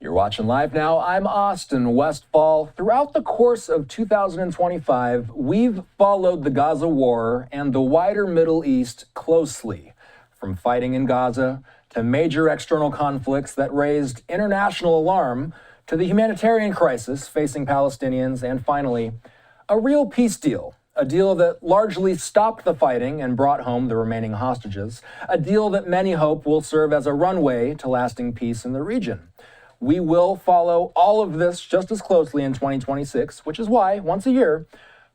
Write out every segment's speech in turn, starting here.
You're watching Live Now. I'm Austin Westfall. Throughout the course of 2025, we've followed the Gaza War and the wider Middle East closely, from fighting in Gaza to major external conflicts that raised international alarm to the humanitarian crisis facing Palestinians, and finally, a real peace deal. A deal that largely stopped the fighting and brought home the remaining hostages. A deal that many hope will serve as a runway to lasting peace in the region. We will follow all of this just as closely in 2026, which is why, once a year,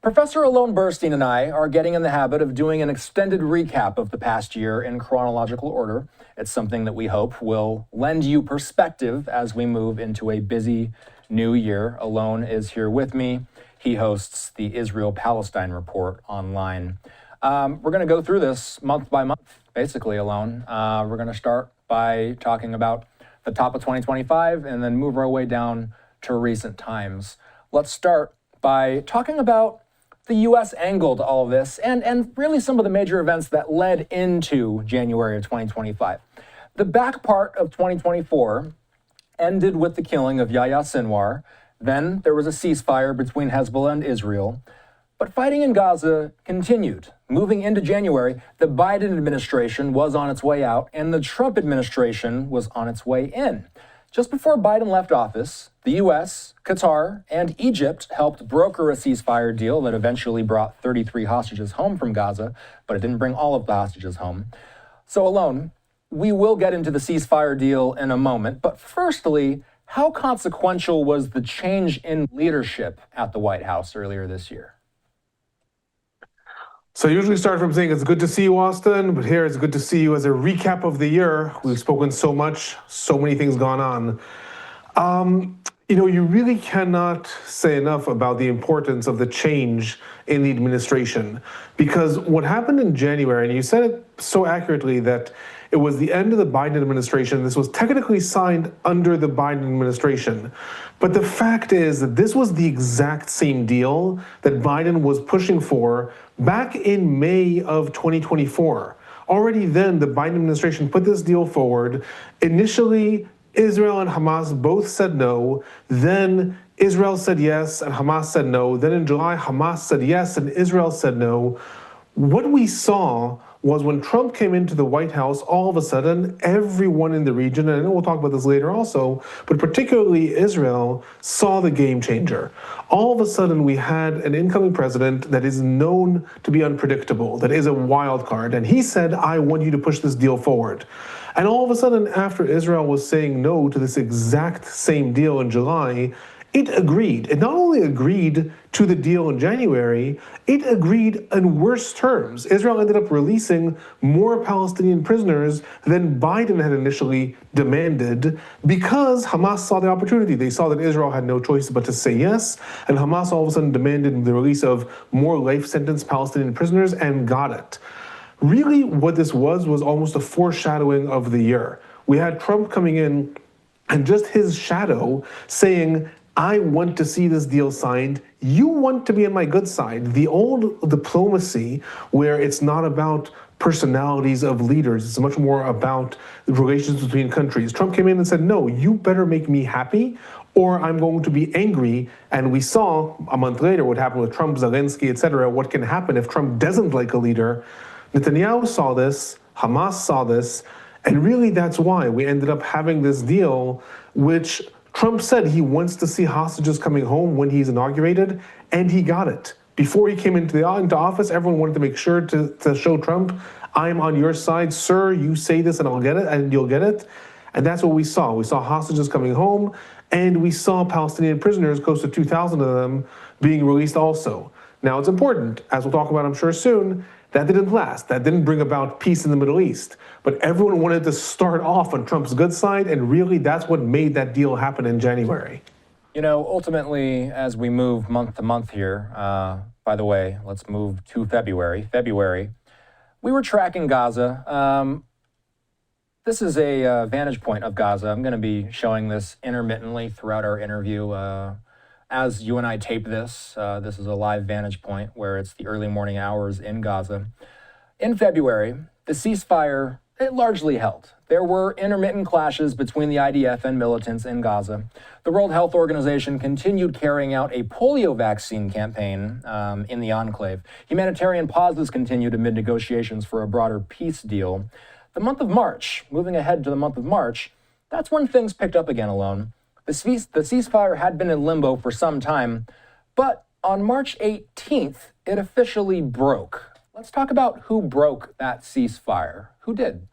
Professor Alon Burstein and I are getting in the habit of doing an extended recap of the past year in chronological order. It's something that we hope will lend you perspective as we move into a busy new year. Alon is here with me. He hosts the Israel-Palestine Report online. We're going to go through this month by month, basically, Alon. We're going to start by talking about the top of 2025 and then move our way down to recent times. Let's start by talking about the U.S. angle to all of this and really some of the major events that led into January of 2025. The back part of 2024 ended with the killing of Yahya Sinwar. Then there was a ceasefire between Hezbollah and Israel. But fighting in Gaza continued. Moving into January, the Biden administration was on its way out and the Trump administration was on its way in. Just before Biden left office, the U.S., Qatar, and Egypt helped broker a ceasefire deal that eventually brought 33 hostages home from Gaza, but it didn't bring all of the hostages home. So Alon, we will get into the ceasefire deal in a moment, but firstly, how consequential was the change in leadership at the White House earlier this year? So I usually start from saying it's good to see you, Austin, but here it's good to see you as a recap of the year. We've spoken so much, so many things gone on. You really cannot say enough about the importance of the change in the administration, because what happened in January, and you said it so accurately that it was the end of the Biden administration. This was technically signed under the Biden administration. But the fact is that this was the exact same deal that Biden was pushing for back in May of 2024. Already then, the Biden administration put this deal forward. Initially, Israel and Hamas both said no. Then Israel said yes and Hamas said no. Then in July, Hamas said yes and Israel said no. What we saw was when Trump came into the White House, all of a sudden, everyone in the region, and I know we'll talk about this later also, but particularly Israel, saw the game changer. All of a sudden, we had an incoming president that is known to be unpredictable, that is a wild card, and he said, I want you to push this deal forward. And all of a sudden, after Israel was saying no to this exact same deal in July, it agreed. It not only agreed to the deal in January, it agreed in worse terms. Israel ended up releasing more Palestinian prisoners than Biden had initially demanded because Hamas saw the opportunity. They saw that Israel had no choice but to say yes, and Hamas all of a sudden demanded the release of more life-sentenced Palestinian prisoners and got it. Really, what this was almost a foreshadowing of the year. We had Trump coming in and just his shadow saying, I want to see this deal signed. You want to be on my good side. The old diplomacy where it's not about personalities of leaders, it's much more about the relations between countries. Trump came in and said, no, you better make me happy or I'm going to be angry. And we saw a month later what happened with Trump, Zelensky, etc., what can happen if Trump doesn't like a leader. Netanyahu saw this, Hamas saw this, and really that's why we ended up having this deal, which Trump said he wants to see hostages coming home when he's inaugurated, and he got it. Before he came into office, everyone wanted to make sure to show Trump, I'm on your side, sir, you say this and I'll get it, and you'll get it. And that's what we saw. We saw hostages coming home, and we saw Palestinian prisoners, close to 2,000 of them, being released also. Now it's important, as we'll talk about I'm sure soon, that didn't last. That didn't bring about peace in the Middle East. But everyone wanted to start off on Trump's good side, and really that's what made that deal happen in January. You know, ultimately, as we move month to month here, by the way, let's move to February. We were tracking Gaza. This is a vantage point of Gaza. I'm going to be showing this intermittently throughout our interview. As you and I tape this, this is a live vantage point where it's the early morning hours in Gaza. In February, the ceasefire it largely held. There were intermittent clashes between the IDF and militants in Gaza. The World Health Organization continued carrying out a polio vaccine campaign in the enclave. Humanitarian pauses continued amid negotiations for a broader peace deal. The month of March, moving ahead to the month of March, that's when things picked up again, Alon. The ceasefire had been in limbo for some time, but on March 18th, it officially broke. Let's talk about who broke that ceasefire. Who did?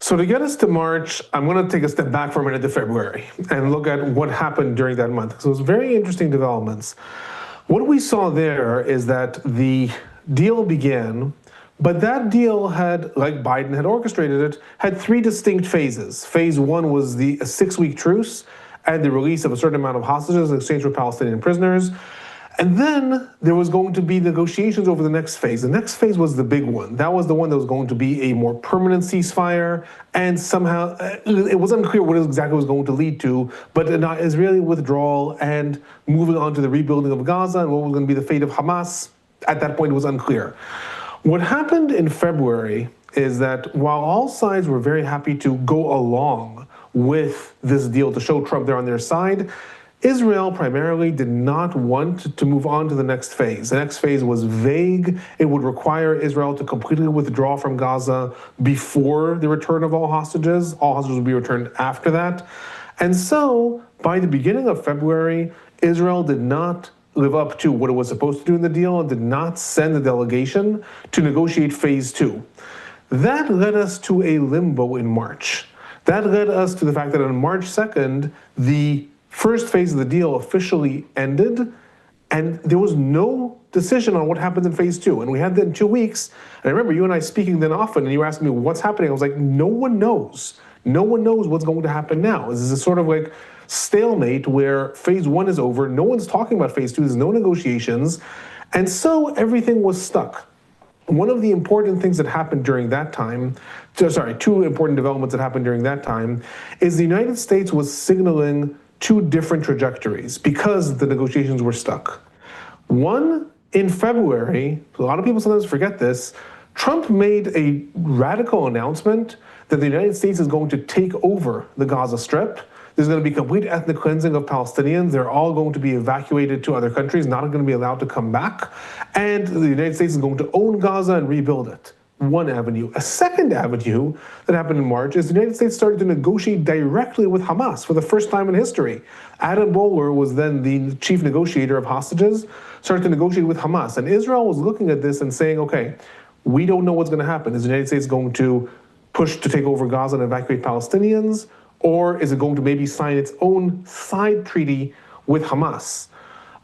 So to get us to March, I'm going to take a step back for a minute to February and look at what happened during that month. So it was very interesting developments. What we saw there is that the deal began, but that deal had, like Biden had orchestrated it, had three distinct phases. Phase one was a 6-week truce and the release of a certain amount of hostages in exchange for Palestinian prisoners. And then there was going to be negotiations over the next phase. The next phase was the big one. That was the one that was going to be a more permanent ceasefire. And somehow, it was unclear what it exactly was going to lead to, but an Israeli withdrawal and moving on to the rebuilding of Gaza and what was going to be the fate of Hamas, at that point it was unclear. What happened in February is that while all sides were very happy to go along with this deal to show Trump they're on their side, Israel primarily did not want to move on to the next phase. The next phase was vague. It would require Israel to completely withdraw from Gaza before the return of all hostages. All hostages would be returned after that. And so, by the beginning of February, Israel did not live up to what it was supposed to do in the deal and did not send a delegation to negotiate phase two. That led us to a limbo in March. That led us to the fact that on March 2nd, the first phase of the deal officially ended, and there was no decision on what happened in phase two. And we had that in 2 weeks. And I remember you and I speaking then often, and you were asking me what's happening. I was like, no one knows. No one knows what's going to happen now. This is a sort of like stalemate where phase one is over. No one's talking about phase two. There's no negotiations. And so everything was stuck. One of the important things that happened during that time, two important developments that happened during that time, is the United States was signaling two different trajectories because the negotiations were stuck. One, in February, a lot of people sometimes forget this, Trump made a radical announcement that the United States is going to take over the Gaza Strip. There's going to be complete ethnic cleansing of Palestinians. They're all going to be evacuated to other countries, not going to be allowed to come back. And the United States is going to own Gaza and rebuild it. One avenue. A second avenue that happened in March is the United States started to negotiate directly with Hamas for the first time in history. Adam Bowler was then the chief negotiator of hostages, started to negotiate with Hamas. And Israel was looking at this and saying, okay, we don't know what's going to happen. Is the United States going to push to take over Gaza and evacuate Palestinians? Or is it going to maybe sign its own side treaty with Hamas?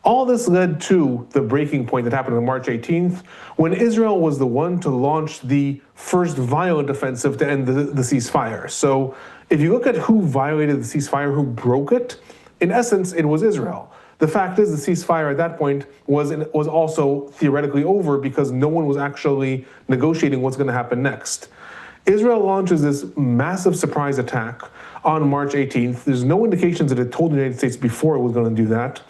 All this led to the breaking point that happened on March 18th, when Israel was the one to launch the first violent offensive to end the ceasefire. So if you look at who violated the ceasefire, who broke it, in essence, it was Israel. The fact is the ceasefire at that point was also theoretically over because no one was actually negotiating what's going to happen next. Israel launches this massive surprise attack on March 18th. There's no indications that it told the United States before it was going to do that.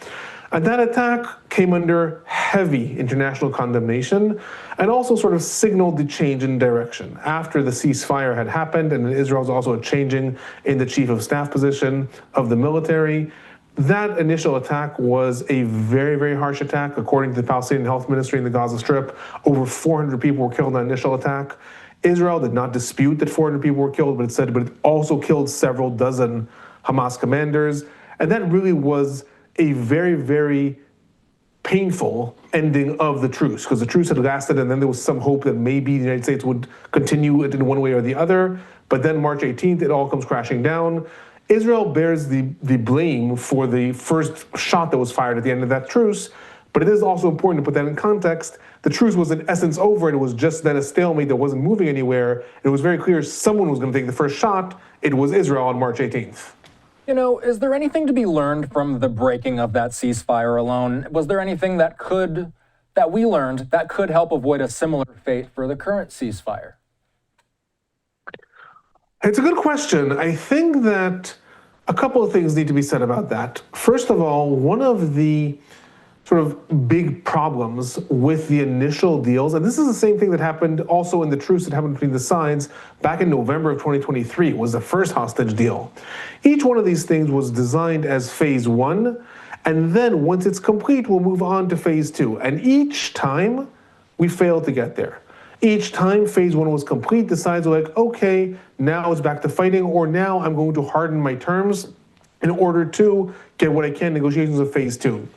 And that attack came under heavy international condemnation and also sort of signaled the change in direction. After the ceasefire had happened and Israel's also changing in the chief of staff position of the military, that initial attack was a very, very harsh attack. According to the Palestinian Health Ministry in the Gaza Strip, over 400 people were killed in that initial attack. Israel did not dispute that 400 people were killed, but it also killed several dozen Hamas commanders. And that really was a very, very painful ending of the truce, because the truce had lasted and then there was some hope that maybe the United States would continue it in one way or the other. But then March 18th, it all comes crashing down. Israel bears the blame for the first shot that was fired at the end of that truce. But it is also important to put that in context. The truce was in essence over, and it was just then a stalemate that wasn't moving anywhere. It was very clear someone was going to take the first shot. It was Israel on March 18th. You know, is there anything to be learned from the breaking of that ceasefire alone? Was there anything that we learned that could help avoid a similar fate for the current ceasefire? It's a good question. I think that a couple of things need to be said about that. First of all, one of the sort of big problems with the initial deals. And this is the same thing that happened also in the truce that happened between the sides back in November of 2023, was the first hostage deal. Each one of these things was designed as phase one, and then once it's complete, we'll move on to phase two. And each time, we failed to get there. Each time phase one was complete, the sides were like, okay, now it's back to fighting, or now I'm going to harden my terms in order to get what I can, negotiations of phase two.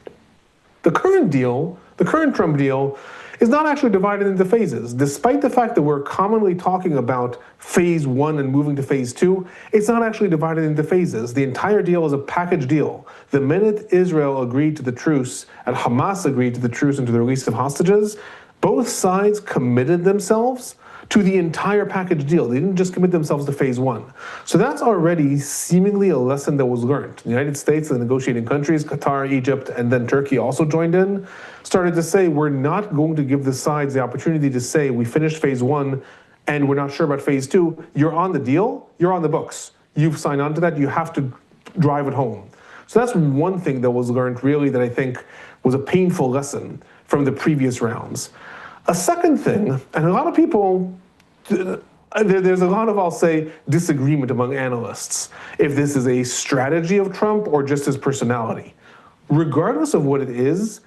The current deal, the current Trump deal, is not actually divided into phases. Despite the fact that we're commonly talking about phase one and moving to phase two, it's not actually divided into phases. The entire deal is a package deal. The minute Israel agreed to the truce and Hamas agreed to the truce and to the release of hostages, both sides committed themselves to the entire package deal. They didn't just commit themselves to phase one. So that's already seemingly a lesson that was learned. The United States, the negotiating countries, Qatar, Egypt, and then Turkey also joined in, started to say, we're not going to give the sides the opportunity to say, we finished phase one and we're not sure about phase two. You're on the deal, you're on the books. You've signed on to that, you have to drive it home. So that's one thing that was learned really that I think was a painful lesson from the previous rounds. A second thing, and a lot of people, there's a lot of, I'll say, disagreement among analysts, if this is a strategy of Trump or just his personality. Regardless of what it is,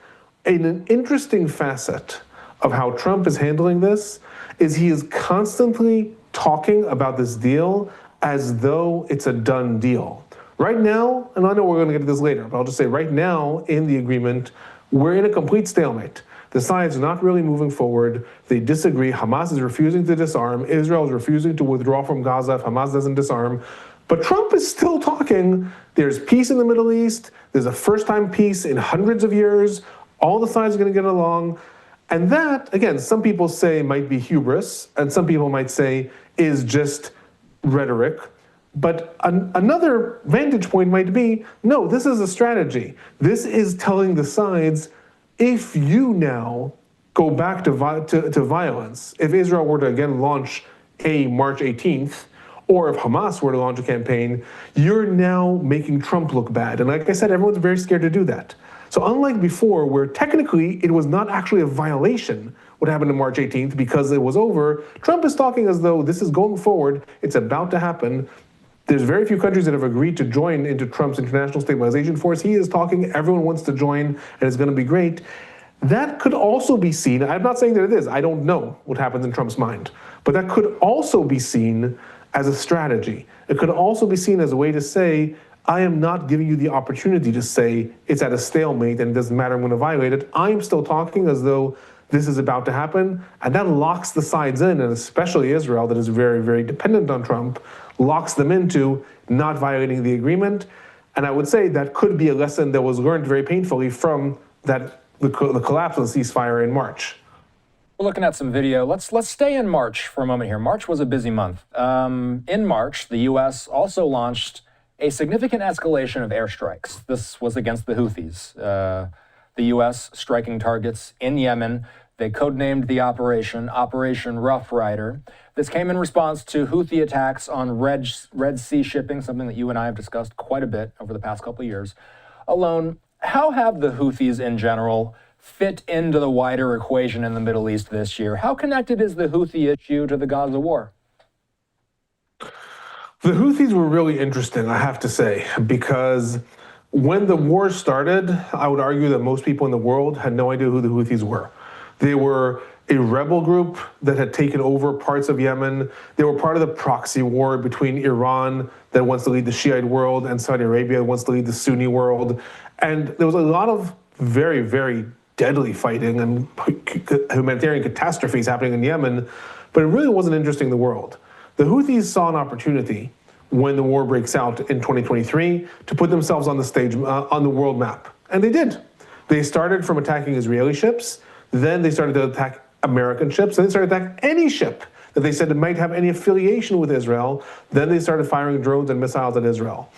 an interesting facet of how Trump is handling this is he is constantly talking about this deal as though it's a done deal. Right now, and I know we're going to get to this later, but I'll just say right now in the agreement, we're in a complete stalemate. The sides are not really moving forward. They disagree. Hamas is refusing to disarm. Israel is refusing to withdraw from Gaza if Hamas doesn't disarm. But Trump is still talking. There's peace in the Middle East. There's a first-time peace in hundreds of years. All the sides are going to get along. And that, again, some people say might be hubris, and some people might say is just rhetoric. But another vantage point might be, no, this is a strategy. This is telling the sides, if you now go back to violence, if Israel were to again launch a March 18th, or if Hamas were to launch a campaign, you're now making Trump look bad. And like I said, everyone's very scared to do that. So unlike before, where technically it was not actually a violation what happened on March 18th because it was over, Trump is talking as though this is going forward, it's about to happen. There's very few countries that have agreed to join into Trump's international stabilization force. He is talking, everyone wants to join, and it's going to be great. That could also be seen, I'm not saying that it is, I don't know what happens in Trump's mind, but that could also be seen as a strategy. It could also be seen as a way to say, I am not giving you the opportunity to say it's at a stalemate and it doesn't matter, I'm going to violate it. I'm still talking as though this is about to happen, and that locks the sides in, and especially Israel, that is very, very dependent on Trump, locks them into not violating the agreement. And I would say that could be a lesson that was learned very painfully from the collapse of the ceasefire in March. We're looking at some video. Let's stay in March for a moment here. March was a busy month. In March, the U.S. also launched a significant escalation of airstrikes. This was against the Houthis. The U.S. striking targets in Yemen. They codenamed the operation Operation Rough Rider. This came in response to Houthi attacks on Red Sea shipping, something that you and I have discussed quite a bit over the past couple of years. Alon, how have the Houthis in general fit into the wider equation in the Middle East this year? How connected is the Houthi issue to the Gaza war? The Houthis were really interesting, I have to say, because when the war started, I would argue that most people in the world had no idea who the Houthis were. They were a rebel group that had taken over parts of Yemen. They were part of the proxy war between Iran, that wants to lead the Shiite world, and Saudi Arabia, that wants to lead the Sunni world. And there was a lot of very, very deadly fighting and humanitarian catastrophes happening in Yemen, but it really wasn't interesting the world. The Houthis saw an opportunity when the war breaks out in 2023 to put themselves on the stage, on the world map. And they did. They started from attacking Israeli ships, then they started to attack American ships, then they started to attack any ship that they said might have any affiliation with Israel. Then they started firing drones and missiles at Israel.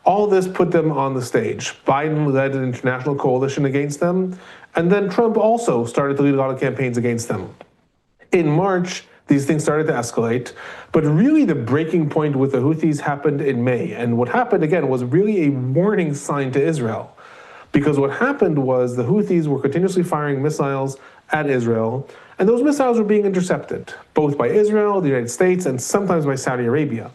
All this put them on the stage. Biden led an international coalition against them, and then Trump also started to lead a lot of campaigns against them. In March, these things started to escalate, but really the breaking point with the Houthis happened in May. And what happened, again, was really a warning sign to Israel. Because what happened was the Houthis were continuously firing missiles at Israel, and those missiles were being intercepted, both by Israel, the United States, and sometimes by Saudi Arabia.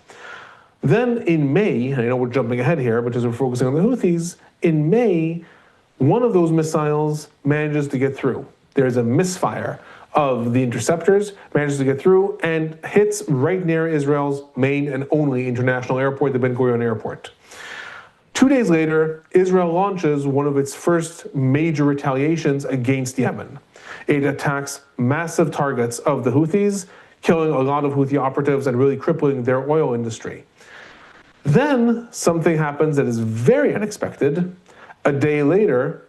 Then in May, and I know we're jumping ahead here, but as we're focusing on the Houthis, in May, one of those missiles manages to get through. There's a misfire of the interceptors, manages to get through, and hits right near Israel's main and only international airport, the Ben Gurion Airport. 2 days later, Israel launches one of its first major retaliations against Yemen. It attacks massive targets of the Houthis, killing a lot of Houthi operatives and really crippling their oil industry. Then something happens that is very unexpected. A day later,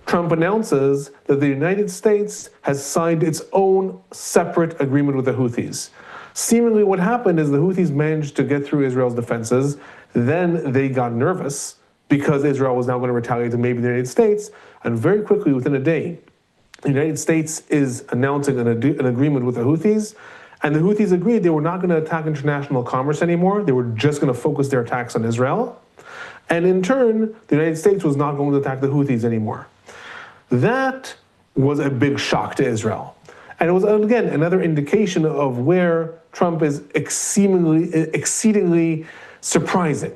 Trump announces that the United States has signed its own separate agreement with the Houthis. Seemingly what happened is the Houthis managed to get through Israel's defenses. Then they got nervous because Israel was now going to retaliate to maybe the United States. And very quickly, within a day, the United States is announcing an agreement with the Houthis. And the Houthis agreed they were not going to attack international commerce anymore. They were just going to focus their attacks on Israel. And in turn, the United States was not going to attack the Houthis anymore. That was a big shock to Israel. And it was, again, another indication of where Trump is exceedingly surprising.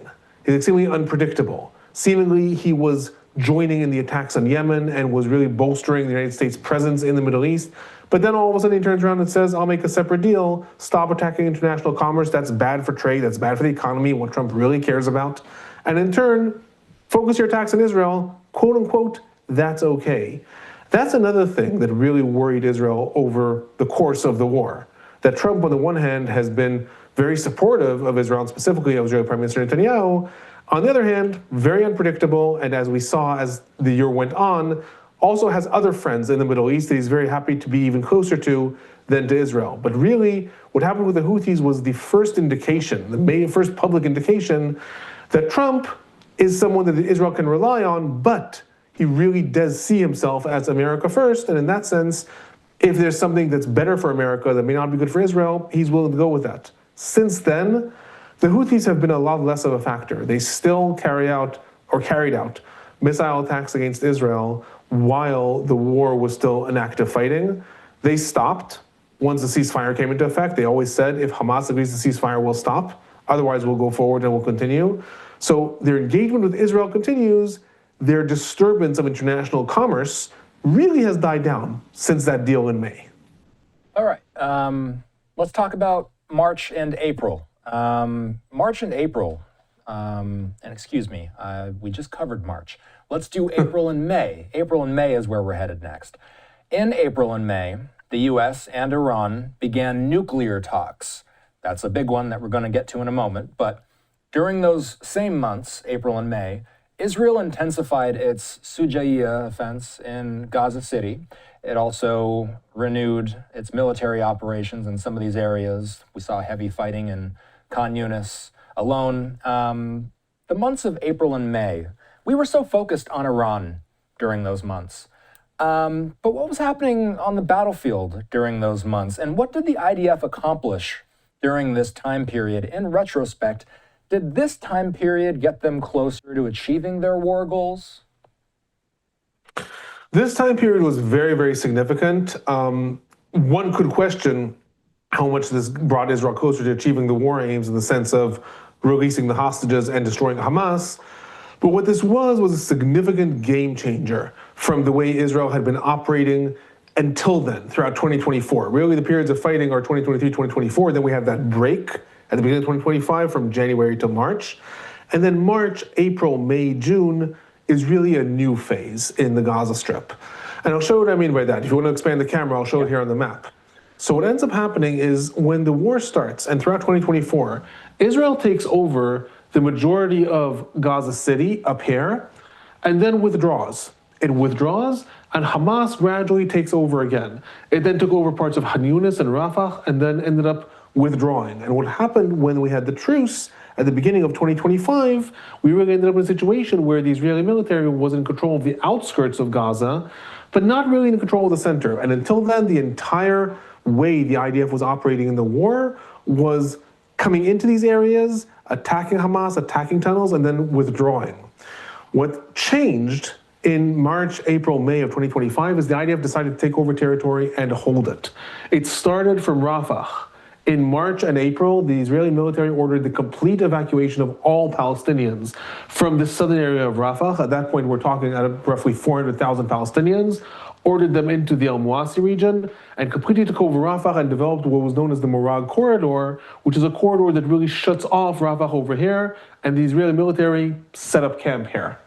He's exceedingly unpredictable. Seemingly, he was joining in the attacks on Yemen and was really bolstering the United States' presence in the Middle East. But then all of a sudden he turns around and says, I'll make a separate deal, stop attacking international commerce, that's bad for trade, that's bad for the economy, what Trump really cares about. And in turn, focus your attacks on Israel, quote unquote, that's okay. That's another thing that really worried Israel over the course of the war. That Trump, on the one hand, has been very supportive of Israel, and specifically of Israeli Prime Minister Netanyahu. On the other hand, very unpredictable, and as we saw as the year went on, also has other friends in the Middle East that he's very happy to be even closer to than to Israel. But really, what happened with the Houthis was the first indication, the first public indication that Trump is someone that Israel can rely on, but he really does see himself as America first, and in that sense, if there's something that's better for America that may not be good for Israel, he's willing to go with that. Since then, the Houthis have been a lot less of a factor. They still carried out missile attacks against Israel while the war was still in active fighting. They stopped once the ceasefire came into effect. They always said, if Hamas agrees to ceasefire, we'll stop. Otherwise, we'll go forward and we'll continue. So their engagement with Israel continues. Their disturbance of international commerce really has died down since that deal in May. All right, let's talk about March and April. March and April, and excuse me, we just covered March. Let's do April and May. April and May is where we're headed next. In April and May, the US and Iran began nuclear talks. That's a big one that we're going to get to in a moment. But during those same months, April and May, Israel intensified its Sujaiya offense in Gaza City. It also renewed its military operations in some of these areas. We saw heavy fighting in Khan Yunis, Alon. The months of April and May, we were so focused on Iran during those months. But what was happening on the battlefield during those months? And what did the IDF accomplish during this time period? In retrospect, did this time period get them closer to achieving their war goals? This time period was very, very significant. One could question how much this brought Israel closer to achieving the war aims in the sense of releasing the hostages and destroying Hamas. But what this was a significant game changer from the way Israel had been operating until then, throughout 2024. Really, the periods of fighting are 2023, 2024. Then we have that break at the beginning of 2025 from January to March. And then March, April, May, June is really a new phase in the Gaza Strip. And I'll show you what I mean by that. If you want to expand the camera, I'll show it here on the map. So what ends up happening is when the war starts, and throughout 2024, Israel takes over the majority of Gaza City up here, and then withdraws. It withdraws, and Hamas gradually takes over again. It then took over parts of Khan Yunis and Rafah, and then ended up withdrawing. And what happened when we had the truce at the beginning of 2025, we really ended up in a situation where the Israeli military was in control of the outskirts of Gaza, but not really in control of the center. And until then, the entire way the IDF was operating in the war was coming into these areas, attacking Hamas, attacking tunnels, and then withdrawing. What changed in March, April, May of 2025 is the IDF decided to take over territory and hold it. It started from Rafah. In March and April, the Israeli military ordered the complete evacuation of all Palestinians from the southern area of Rafah. At that point, we're talking at roughly 400,000 Palestinians, ordered them into the Al-Muwasi region, and completely took over Rafah and developed what was known as the Murad corridor, which is a corridor that really shuts off Rafah over here, and the Israeli military set up camp here.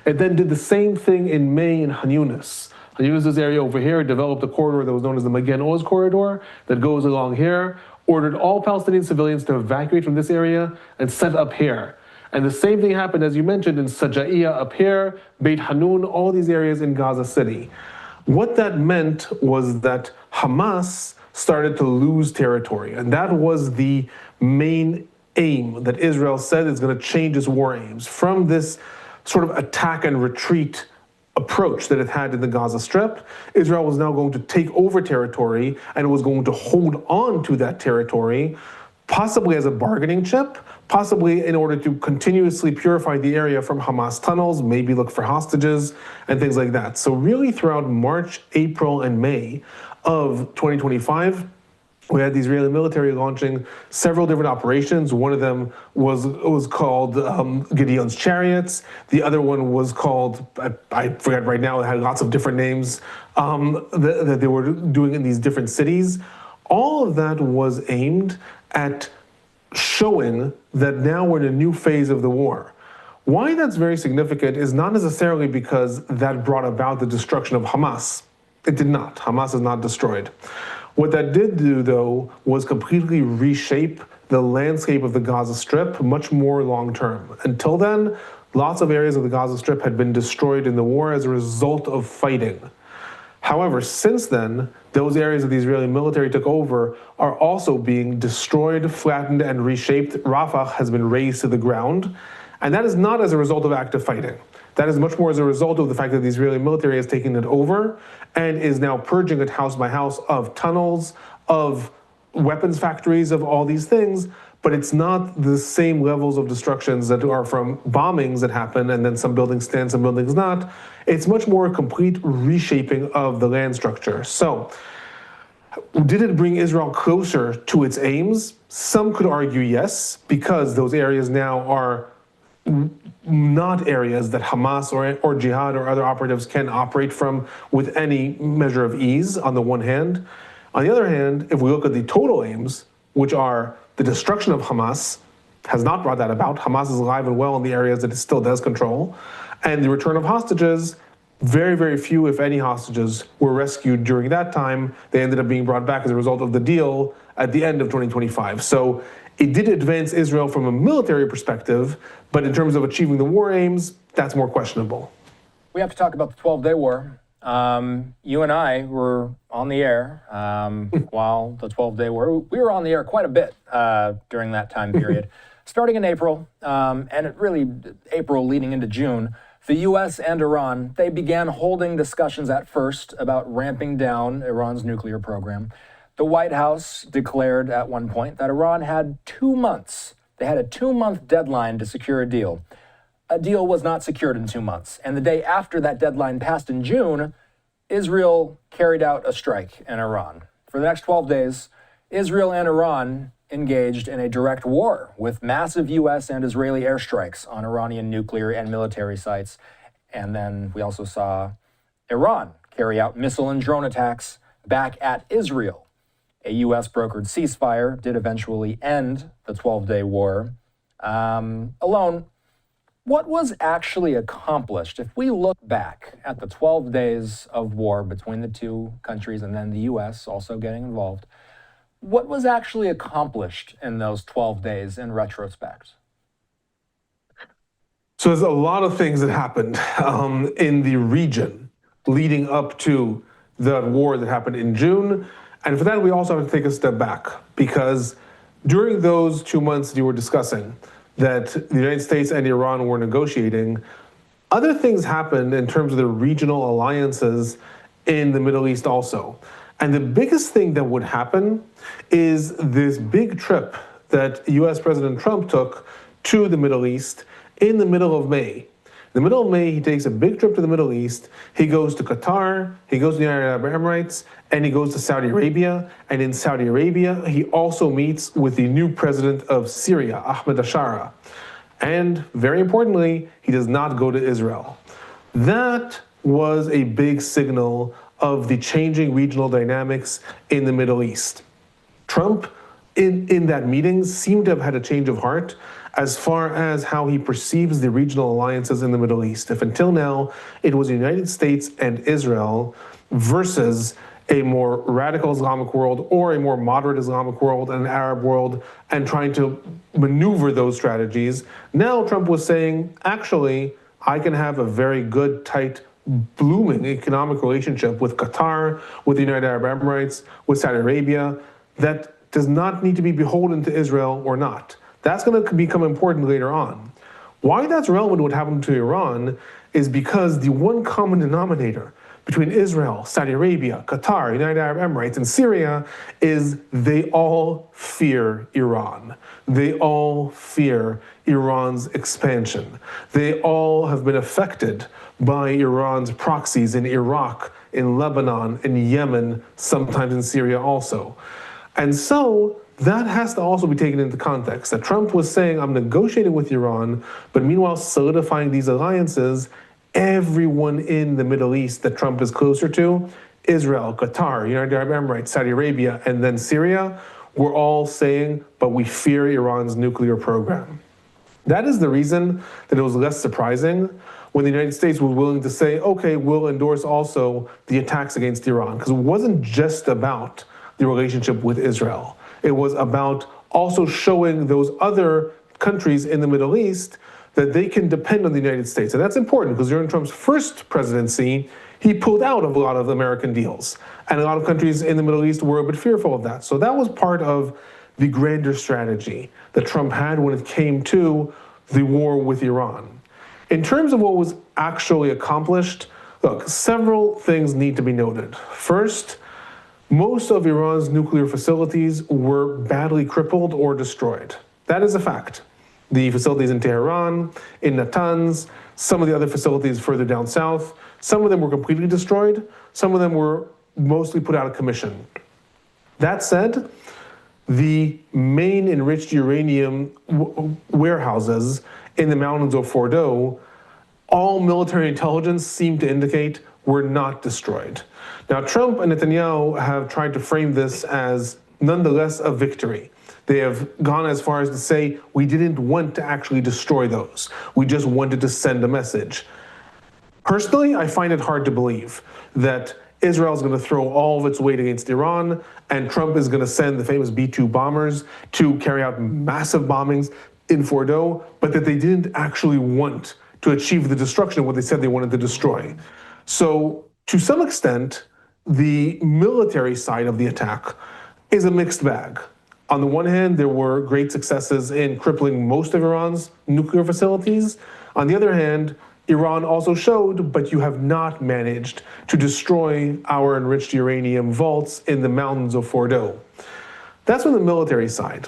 It then did the same thing in May in Han Yunis. Han Yunis' area over here developed a corridor that was known as the Magen Oz corridor that goes along here, ordered all Palestinian civilians to evacuate from this area and set up here. And the same thing happened, as you mentioned, in Sajaiya up here, Beit Hanun, all these areas in Gaza City. What that meant was that Hamas started to lose territory, and that was the main aim that Israel said is going to change its war aims from this sort of attack and retreat approach that it had in the Gaza Strip. Israel was now going to take over territory and it was going to hold on to that territory, possibly as a bargaining chip, possibly in order to continuously purify the area from Hamas tunnels, maybe look for hostages and things like that. So really throughout March, April, and May of 2025, we had the Israeli military launching several different operations. One of them was called Gideon's Chariots. The other one was called, I forget right now, it had lots of different names that they were doing in these different cities. All of that was aimed at showing that now we're in a new phase of the war. Why that's very significant is not necessarily because that brought about the destruction of Hamas. It did not. Hamas is not destroyed. What that did do, though, was completely reshape the landscape of the Gaza Strip much more long-term. Until then, lots of areas of the Gaza Strip had been destroyed in the war as a result of fighting. However, since then, those areas that the Israeli military took over are also being destroyed, flattened, and reshaped. Rafah has been razed to the ground, and that is not as a result of active fighting. That is much more as a result of the fact that the Israeli military has taken it over and is now purging it house by house of tunnels, of weapons factories, of all these things, but it's not the same levels of destructions that are from bombings that happen and then some buildings stand, some buildings not. It's much more a complete reshaping of the land structure. So, did it bring Israel closer to its aims? Some could argue yes, because those areas now are not areas that Hamas or Jihad or other operatives can operate from with any measure of ease, on the one hand. On the other hand, if we look at the total aims, which are the destruction of Hamas, has not brought that about. Hamas is alive and well in the areas that it still does control. And the return of hostages, very, very few, if any, hostages were rescued during that time. They ended up being brought back as a result of the deal at the end of 2025. So it did advance Israel from a military perspective, but in terms of achieving the war aims, that's more questionable. We have to talk about the 12-day war. You and I were on the air while the 12-day war. We were on the air quite a bit during that time period, starting in April, and it really April leading into June. The U.S. and Iran, they began holding discussions at first about ramping down Iran's nuclear program. The White House declared at one point that Iran had 2 months. They had a 2-month deadline to secure a deal. A deal was not secured in 2 months. And the day after that deadline passed in June, Israel carried out a strike in Iran. For the next 12 days, Israel and Iran engaged in a direct war with massive U.S. and Israeli airstrikes on Iranian nuclear and military sites. And then we also saw Iran carry out missile and drone attacks back at Israel. A U.S. brokered ceasefire did eventually end the 12-day war. Alon, what was actually accomplished? If we look back at the 12 days of war between the two countries and then the U.S. also getting involved, what was actually accomplished in those 12 days in retrospect? So there's a lot of things that happened in the region leading up to the war that happened in June. And for that, we also have to take a step back, because during those 2 months that you were discussing that the United States and Iran were negotiating, other things happened in terms of the regional alliances in the Middle East also. And the biggest thing that would happen is this big trip that US President Trump took to the Middle East in the middle of May, In the middle of May, he takes a big trip to the Middle East. He goes to Qatar, he goes to the United Arab Emirates, and he goes to Saudi Arabia. And in Saudi Arabia, he also meets with the new president of Syria, Ahmed Ashara. And very importantly, he does not go to Israel. That was a big signal of the changing regional dynamics in the Middle East. Trump, in that meeting, seemed to have had a change of heart as far as how he perceives the regional alliances in the Middle East. If until now it was the United States and Israel versus a more radical Islamic world or a more moderate Islamic world and an Arab world, and trying to maneuver those strategies, now Trump was saying, actually, I can have a very good, tight, blooming economic relationship with Qatar, with the United Arab Emirates, with Saudi Arabia, that does not need to be beholden to Israel or not. That's going to become important later on. Why that's relevant to what happened to Iran is because the one common denominator between Israel, Saudi Arabia, Qatar, United Arab Emirates, and Syria is they all fear Iran. They all fear Iran's expansion. They all have been affected by Iran's proxies in Iraq, in Lebanon, in Yemen, sometimes in Syria also. And so that has to also be taken into context, that Trump was saying, I'm negotiating with Iran, but meanwhile solidifying these alliances. Everyone in the Middle East that Trump is closer to, Israel, Qatar, United Arab Emirates, Saudi Arabia, and then Syria, were all saying, but we fear Iran's nuclear program. That is the reason that it was less surprising when the United States was willing to say, okay, we'll endorse also the attacks against Iran, because it wasn't just about the relationship with Israel. It was about also showing those other countries in the Middle East that they can depend on the United States. And that's important because during Trump's first presidency, he pulled out of a lot of American deals. And a lot of countries in the Middle East were a bit fearful of that. So that was part of the grander strategy that Trump had when it came to the war with Iran. In terms of what was actually accomplished, look, several things need to be noted. First, most of Iran's nuclear facilities were badly crippled or destroyed. That is a fact. The facilities in Tehran, in Natanz, some of the other facilities further down south, some of them were completely destroyed, some of them were mostly put out of commission. That said, the main enriched uranium warehouses in the mountains of Fordow, all military intelligence seemed to indicate were not destroyed. Now, Trump and Netanyahu have tried to frame this as nonetheless a victory. They have gone as far as to say, we didn't want to actually destroy those. We just wanted to send a message. Personally, I find it hard to believe that Israel is going to throw all of its weight against Iran, and Trump is going to send the famous B-2 bombers to carry out massive bombings in Fordow, but that they didn't actually want to achieve the destruction of what they said they wanted to destroy. So, to some extent, the military side of the attack is a mixed bag. On the one hand, there were great successes in crippling most of Iran's nuclear facilities. On the other hand, Iran also showed, but you have not managed to destroy our enriched uranium vaults in the mountains of Fordow. That's on the military side.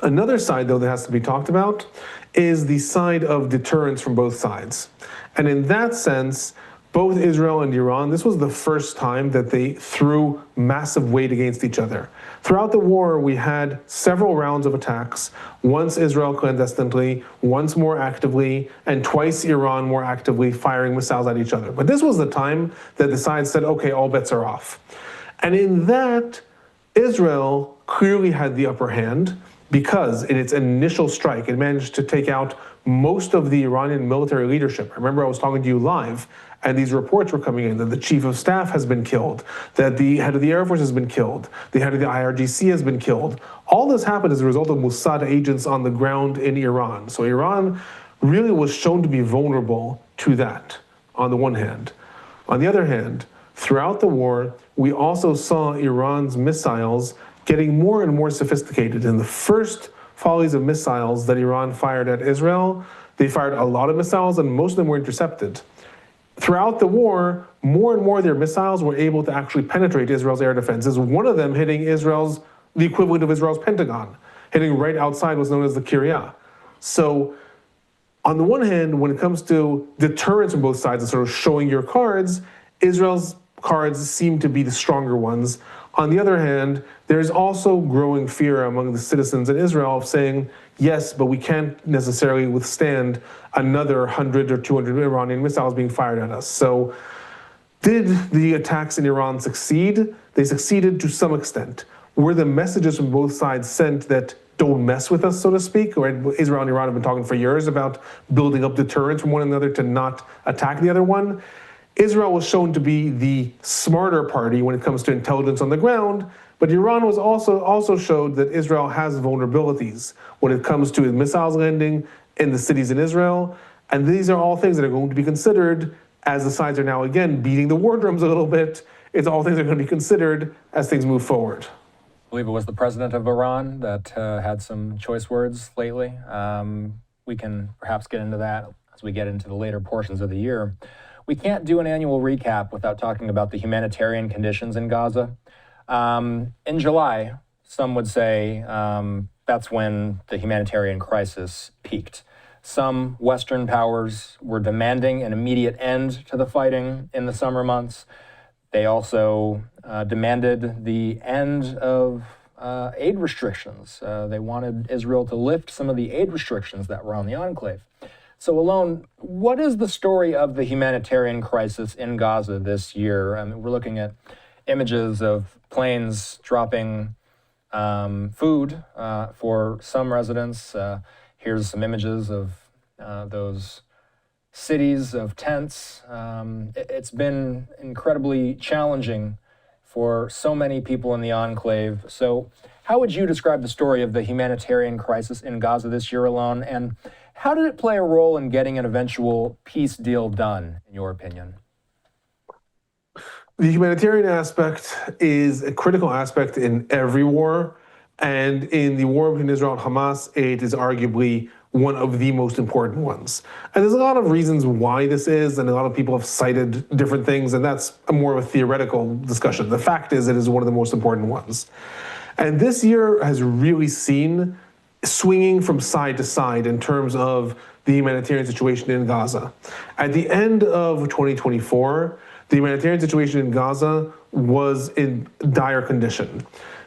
Another side, though, that has to be talked about is the side of deterrence from both sides. And in that sense, both Israel and Iran, this was the first time that they threw massive weight against each other. Throughout the war, we had several rounds of attacks, once Israel clandestinely, once more actively, and twice Iran more actively firing missiles at each other. But this was the time that the sides said, okay, all bets are off. And in that, Israel clearly had the upper hand because in its initial strike, it managed to take out most of the Iranian military leadership. I remember I was talking to you live, and these reports were coming in that the chief of staff has been killed, that the head of the Air Force has been killed, the head of the IRGC has been killed. All this happened as a result of Mossad agents on the ground in Iran. So Iran really was shown to be vulnerable to that, on the one hand. On the other hand, throughout the war, we also saw Iran's missiles getting more and more sophisticated. In the first volleys of missiles that Iran fired at Israel, they fired a lot of missiles and most of them were intercepted. Throughout the war, more and more of their missiles were able to actually penetrate Israel's air defenses, one of them hitting the equivalent of Israel's Pentagon, hitting right outside what's known as the Kiryat. So On the one hand, when it comes to deterrence from both sides and sort of showing your cards, Israel's cards seem to be the stronger ones. On the other hand, there's also growing fear among the citizens in Israel of saying, yes, but we can't necessarily withstand another 100 or 200 Iranian missiles being fired at us. So did the attacks in Iran succeed? They succeeded to some extent. Were the messages from both sides sent that don't mess with us, so to speak? Or Israel and Iran have been talking for years about building up deterrence from one another to not attack the other one. Israel was shown to be the smarter party when it comes to intelligence on the ground, but Iran was also showed that Israel has vulnerabilities when it comes to missiles landing in the cities in Israel. And these are all things that are going to be considered as the sides are now again beating the war drums a little bit. It's all things that are going to be considered as things move forward. I believe it was the president of Iran that had some choice words lately. We can perhaps get into that as we get into the later portions of the year. We can't do an annual recap without talking about the humanitarian conditions in Gaza. In July, some would say that's when the humanitarian crisis peaked. Some Western powers were demanding an immediate end to the fighting in the summer months. They also demanded the end of aid restrictions. They wanted Israel to lift some of the aid restrictions that were on the enclave. So, Alon, what is the story of the humanitarian crisis in Gaza this year? I mean, we're looking at images of planes dropping food for some residents. Here's some images of those cities of tents. It's been incredibly challenging for so many people in the enclave. So how would you describe the story of the humanitarian crisis in Gaza this year, Alon? And how did it play a role in getting an eventual peace deal done, in your opinion? The humanitarian aspect is a critical aspect in every war. And in the war between Israel and Hamas, it is arguably one of the most important ones. And there's a lot of reasons why this is, and a lot of people have cited different things, and that's more of a theoretical discussion. The fact is, it is one of the most important ones. And this year has really seen swinging from side to side in terms of the humanitarian situation in Gaza. At the end of 2024, the humanitarian situation in Gaza was in dire condition.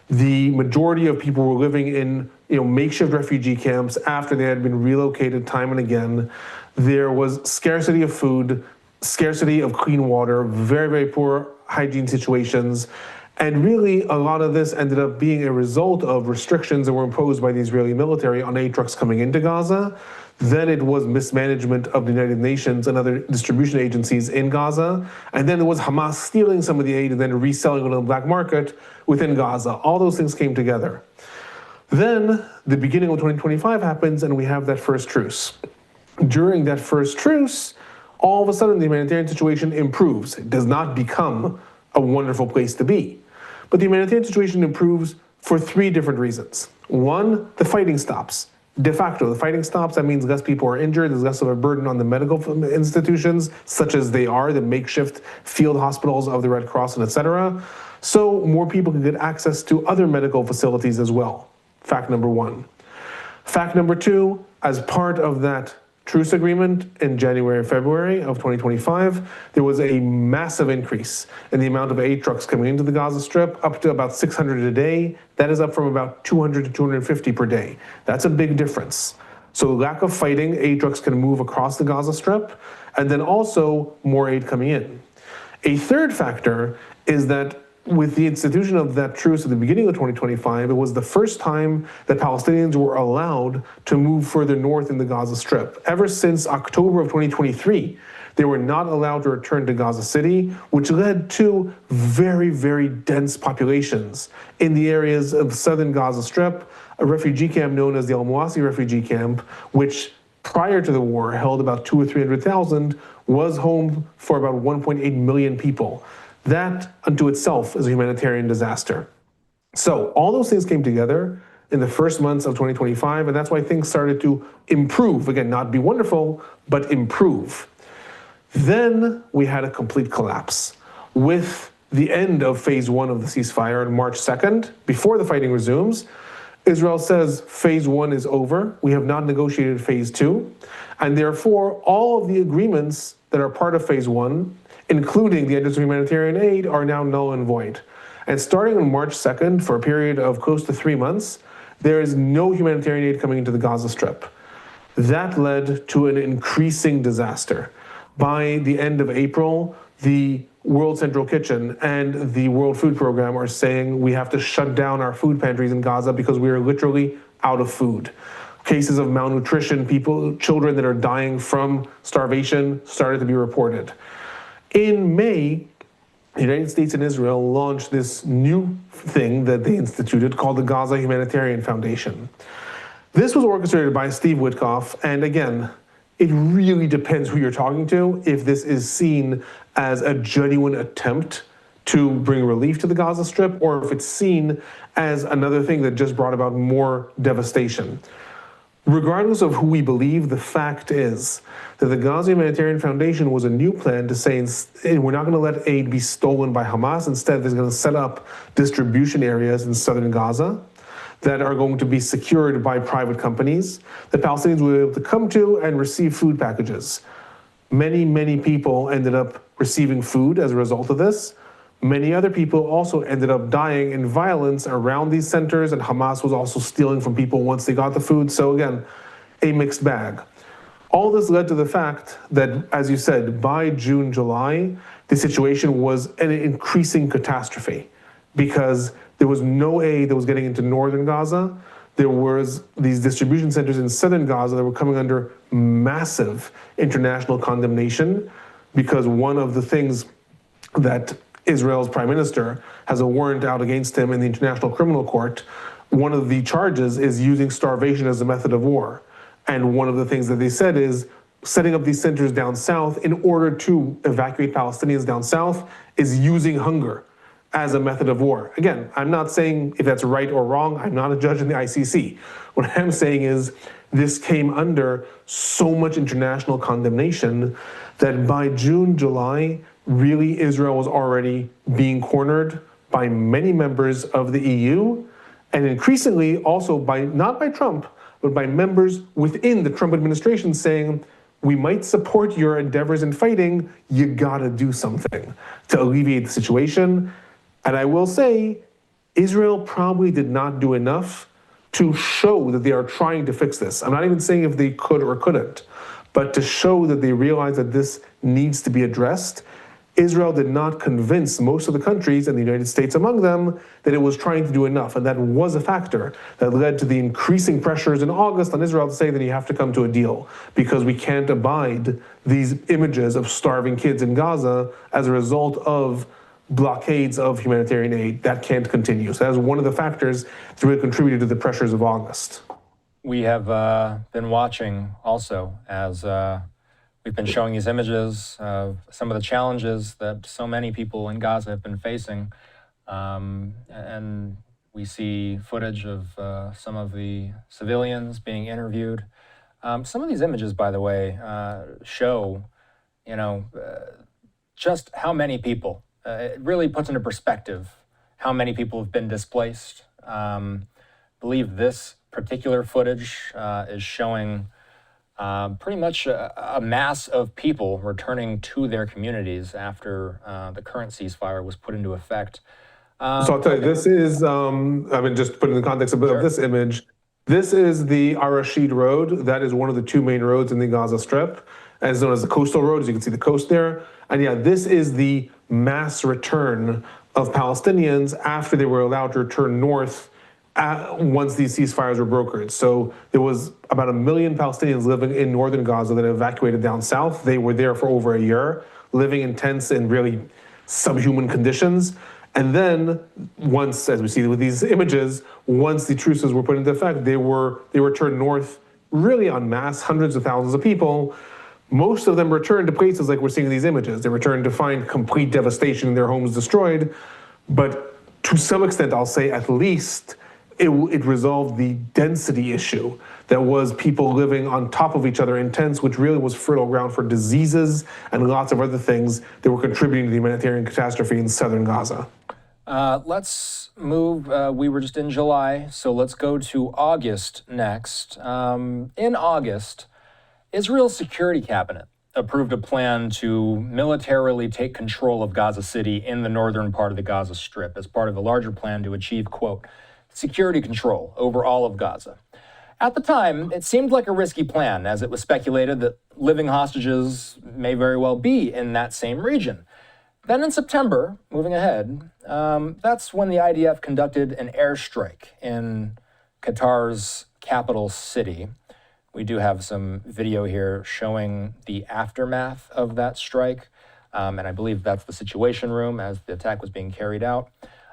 The majority of people were living in makeshift refugee camps after they had been relocated time and again. There was scarcity of food, scarcity of clean water, very, very poor hygiene situations. And really, a lot of this ended up being a result of restrictions that were imposed by the Israeli military on aid trucks coming into Gaza. Then it was mismanagement of the United Nations and other distribution agencies in Gaza. And then it was Hamas stealing some of the aid and then reselling it on the black market within Gaza. All those things came together. Then the beginning of 2025 happens and we have that first truce. During that first truce, all of a sudden the humanitarian situation improves. It does not become a wonderful place to be. But the humanitarian situation improves for three different reasons. One, the fighting stops. De facto, the fighting stops. That means less people are injured. There's less of a burden on the medical institutions, such as they are the makeshift field hospitals of the Red Cross and etc. So more people can get access to other medical facilities as well. Fact number one. Fact number two, as part of that truce agreement in January and February of 2025, there was a massive increase in the amount of aid trucks coming into the Gaza Strip, up to about 600 a day. That is up from about 200 to 250 per day. That's a big difference. So lack of fighting, aid trucks can move across the Gaza Strip, and then also more aid coming in. A third factor is that with the institution of that truce at the beginning of 2025, it was the first time that Palestinians were allowed to move further north in the Gaza Strip. Ever since October of 2023, they were not allowed to return to Gaza City, which led to very, very dense populations in the areas of southern Gaza Strip, a refugee camp known as the Al-Mawasi refugee camp, which prior to the war held about 200,000 or 300,000, was home for about 1.8 million people. That unto itself is a humanitarian disaster. So all those things came together in the first months of 2025, and that's why things started to improve. Again, not be wonderful, but improve. Then we had a complete collapse. With the end of phase one of the ceasefire on March 2nd, before the fighting resumes, Israel says phase one is over. We have not negotiated phase two. And therefore, all of the agreements that are part of phase one, including the end of humanitarian aid, are now null and void. And starting on March 2nd, for a period of close to 3 months, there is no humanitarian aid coming into the Gaza Strip. That led to an increasing disaster. By the end of April, the World Central Kitchen and the World Food Program are saying we have to shut down our food pantries in Gaza because we are literally out of food. Cases of malnutrition, children that are dying from starvation started to be reported. In May, the United States and Israel launched this new thing that they instituted called the Gaza Humanitarian Foundation. This was orchestrated by Steve Witkoff, and again, it really depends who you're talking to if this is seen as a genuine attempt to bring relief to the Gaza Strip, or if it's seen as another thing that just brought about more devastation. Regardless of who we believe, the fact is that the Gaza Humanitarian Foundation was a new plan to say we're not going to let aid be stolen by Hamas. Instead, they're going to set up distribution areas in southern Gaza that are going to be secured by private companies that Palestinians will be able to come to and receive food packages. Many, many people ended up receiving food as a result of this. Many other people also ended up dying in violence around these centers, and Hamas was also stealing from people once they got the food. So again, a mixed bag. All this led to the fact that, as you said, by June, July, the situation was an increasing catastrophe because there was no aid that was getting into northern Gaza. There was these distribution centers in southern Gaza that were coming under massive international condemnation because one of the things that Israel's prime minister has a warrant out against him in the International Criminal Court, one of the charges is using starvation as a method of war. And one of the things that they said is setting up these centers down south in order to evacuate Palestinians down south is using hunger as a method of war. Again, I'm not saying if that's right or wrong. I'm not a judge in the ICC. What I'm saying is this came under so much international condemnation that by June, July, really Israel was already being cornered by many members of the EU and increasingly also not by Trump, but by members within the Trump administration saying, we might support your endeavors in fighting, you gotta do something to alleviate the situation. And I will say, Israel probably did not do enough to show that they are trying to fix this. I'm not even saying if they could or couldn't, but to show that they realize that this needs to be addressed. Israel did not convince most of the countries, and the United States among them, that it was trying to do enough. And that was a factor that led to the increasing pressures in August on Israel to say that you have to come to a deal because we can't abide these images of starving kids in Gaza as a result of blockades of humanitarian aid. That can't continue. So that was one of the factors that really contributed to the pressures of August. We have been watching also as we've been showing these images of some of the challenges that so many people in Gaza have been facing. And we see footage of some of the civilians being interviewed. Some of these images, by the way, show, just how many people. It really puts into perspective how many people have been displaced. I believe this particular footage is showing pretty much a mass of people returning to their communities after the current ceasefire was put into effect. So I'll tell you, this is, just put in the context of this image, this is the Al-Rashid Road. That is one of the two main roads in the Gaza Strip, as known as the coastal road, as you can see the coast there. And yeah, this is the mass return of Palestinians after they were allowed to return north once these ceasefires were brokered. So there was about 1 million Palestinians living in northern Gaza that evacuated down south. They were there for over a year, living in tents in really subhuman conditions. And then once, as we see with these images, once the truces were put into effect, they returned north really en masse, hundreds of thousands of people. Most of them returned to places like we're seeing in these images. They returned to find complete devastation and their homes destroyed. But to some extent, I'll say at least, it resolved the density issue that was people living on top of each other in tents, which really was fertile ground for diseases and lots of other things that were contributing to the humanitarian catastrophe in southern Gaza. Let's move. We were just in July, so let's go to August next. In August, Israel's security cabinet approved a plan to militarily take control of Gaza City in the northern part of the Gaza Strip as part of a larger plan to achieve, quote, security control over all of Gaza. At the time, it seemed like a risky plan, as it was speculated that living hostages may very well be in that same region. Then in September, moving ahead, that's when the IDF conducted an airstrike in Qatar's capital city. We do have some video here showing the aftermath of that strike, and I believe that's the Situation Room as the attack was being carried out.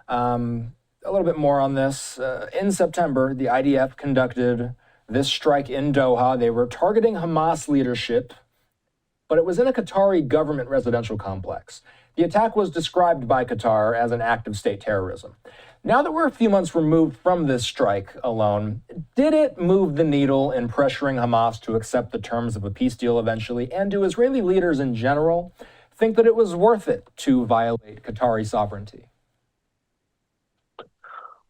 A little bit more on this. In September, the IDF conducted this strike in Doha. They were targeting Hamas leadership, but it was in a Qatari government residential complex. The attack was described by Qatar as an act of state terrorism. Now that we're a few months removed from this strike alone, did it move the needle in pressuring Hamas to accept the terms of a peace deal eventually? And do Israeli leaders in general think that it was worth it to violate Qatari sovereignty?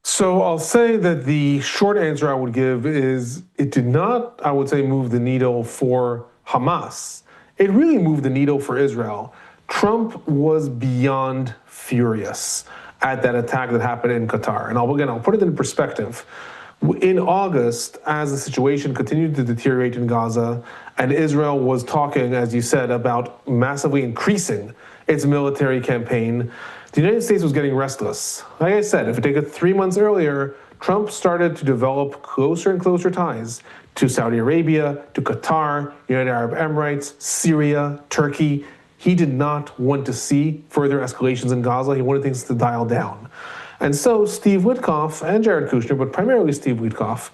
So I'll say that the short answer I would give is it did not, I would say, move the needle for Hamas. It really moved the needle for Israel. Trump was beyond furious at that attack that happened in Qatar. And I'll put it in perspective. In August, as the situation continued to deteriorate in Gaza, and Israel was talking, as you said, about massively increasing its military campaign, the United States was getting restless. Like I said, if you take it 3 months earlier, Trump started to develop closer and closer ties to Saudi Arabia, to Qatar, United Arab Emirates, Syria, Turkey. He did not want to see further escalations in Gaza. He wanted things to dial down. And so Steve Witkoff and Jared Kushner, but primarily Steve Witkoff,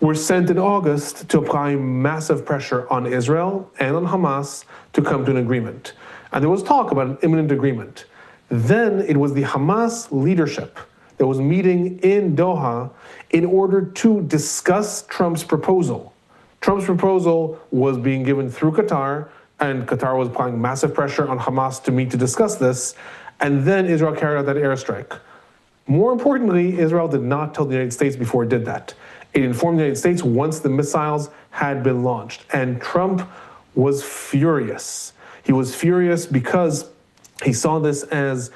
were sent in August to apply massive pressure on Israel and on Hamas to come to an agreement. And there was talk about an imminent agreement. Then it was the Hamas leadership that was meeting in Doha in order to discuss Trump's proposal. Trump's proposal was being given through Qatar, and Qatar was applying massive pressure on Hamas to meet to discuss this, and then Israel carried out that airstrike. More importantly, Israel did not tell the United States before it did that. It informed the United States once the missiles had been launched, and Trump was furious. He was furious because he saw this as,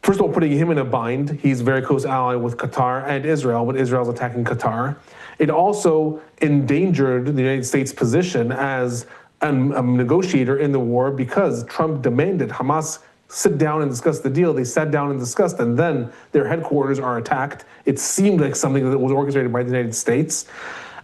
first of all, putting him in a bind. He's a very close ally with Qatar and Israel, but Israel's attacking Qatar. It also endangered the United States' position as a negotiator in the war because Trump demanded Hamas sit down and discuss the deal. They sat down and discussed, and then their headquarters are attacked. It seemed like something that was orchestrated by the United States.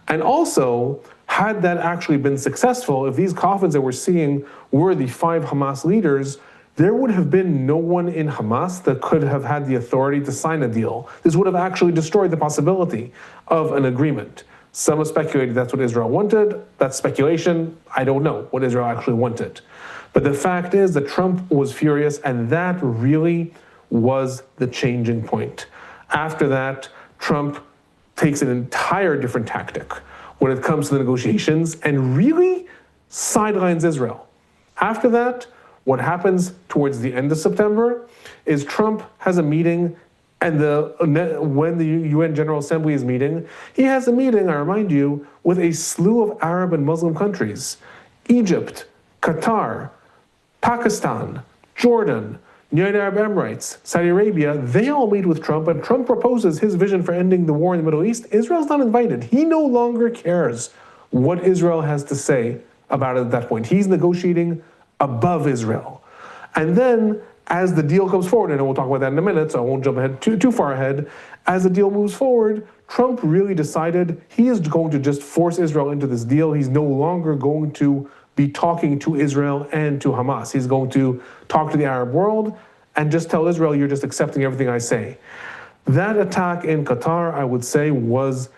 And also, had that actually been successful, if these coffins that we're seeing were the 5 Hamas leaders, there would have been no one in Hamas that could have had the authority to sign a deal. This would have actually destroyed the possibility of an agreement. Some have speculated that's what Israel wanted. That's speculation. I don't know what Israel actually wanted. But the fact is that Trump was furious, and that really was the changing point. After that, Trump takes an entire different tactic when it comes to the negotiations and really sidelines Israel. After that, what happens towards the end of September is Trump has a meeting, and when the UN General Assembly is meeting, he has a meeting, I remind you, with a slew of Arab and Muslim countries. Egypt, Qatar, Pakistan, Jordan, United Arab Emirates, Saudi Arabia, they all meet with Trump, and Trump proposes his vision for ending the war in the Middle East. Israel's not invited. He no longer cares what Israel has to say about it at that point. He's negotiating above Israel. And then, as the deal comes forward, and we'll talk about that in a minute, so I won't jump ahead too far ahead, as the deal moves forward, Trump really decided he is going to just force Israel into this deal. He's no longer going to be talking to Israel and to Hamas. He's going to talk to the Arab world and just tell Israel, you're just accepting everything I say. That attack in Qatar, I would say, was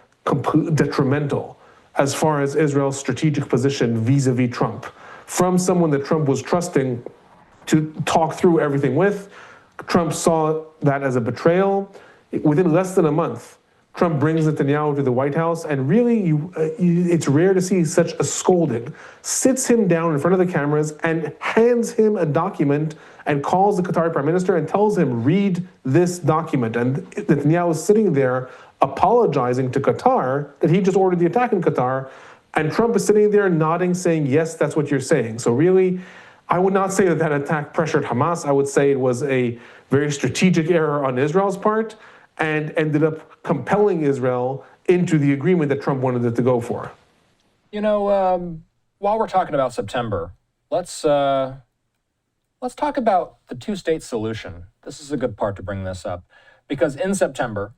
detrimental as far as Israel's strategic position vis-a-vis Trump. From someone that Trump was trusting to talk through everything with, Trump saw that as a betrayal. Within less than a month, Trump brings Netanyahu to the White House, and really, it's rare to see such a scolding. Sits him down in front of the cameras and hands him a document and calls the Qatari prime minister and tells him, read this document. And Netanyahu is sitting there apologizing to Qatar that he just ordered the attack in Qatar. And Trump is sitting there nodding, saying, yes, that's what you're saying. So really, I would not say that that attack pressured Hamas. I would say it was a very strategic error on Israel's part and ended up compelling Israel into the agreement that Trump wanted it to go for. You know, while we're talking about September, let's talk about the two-state solution. This is a good part to bring this up, because in September,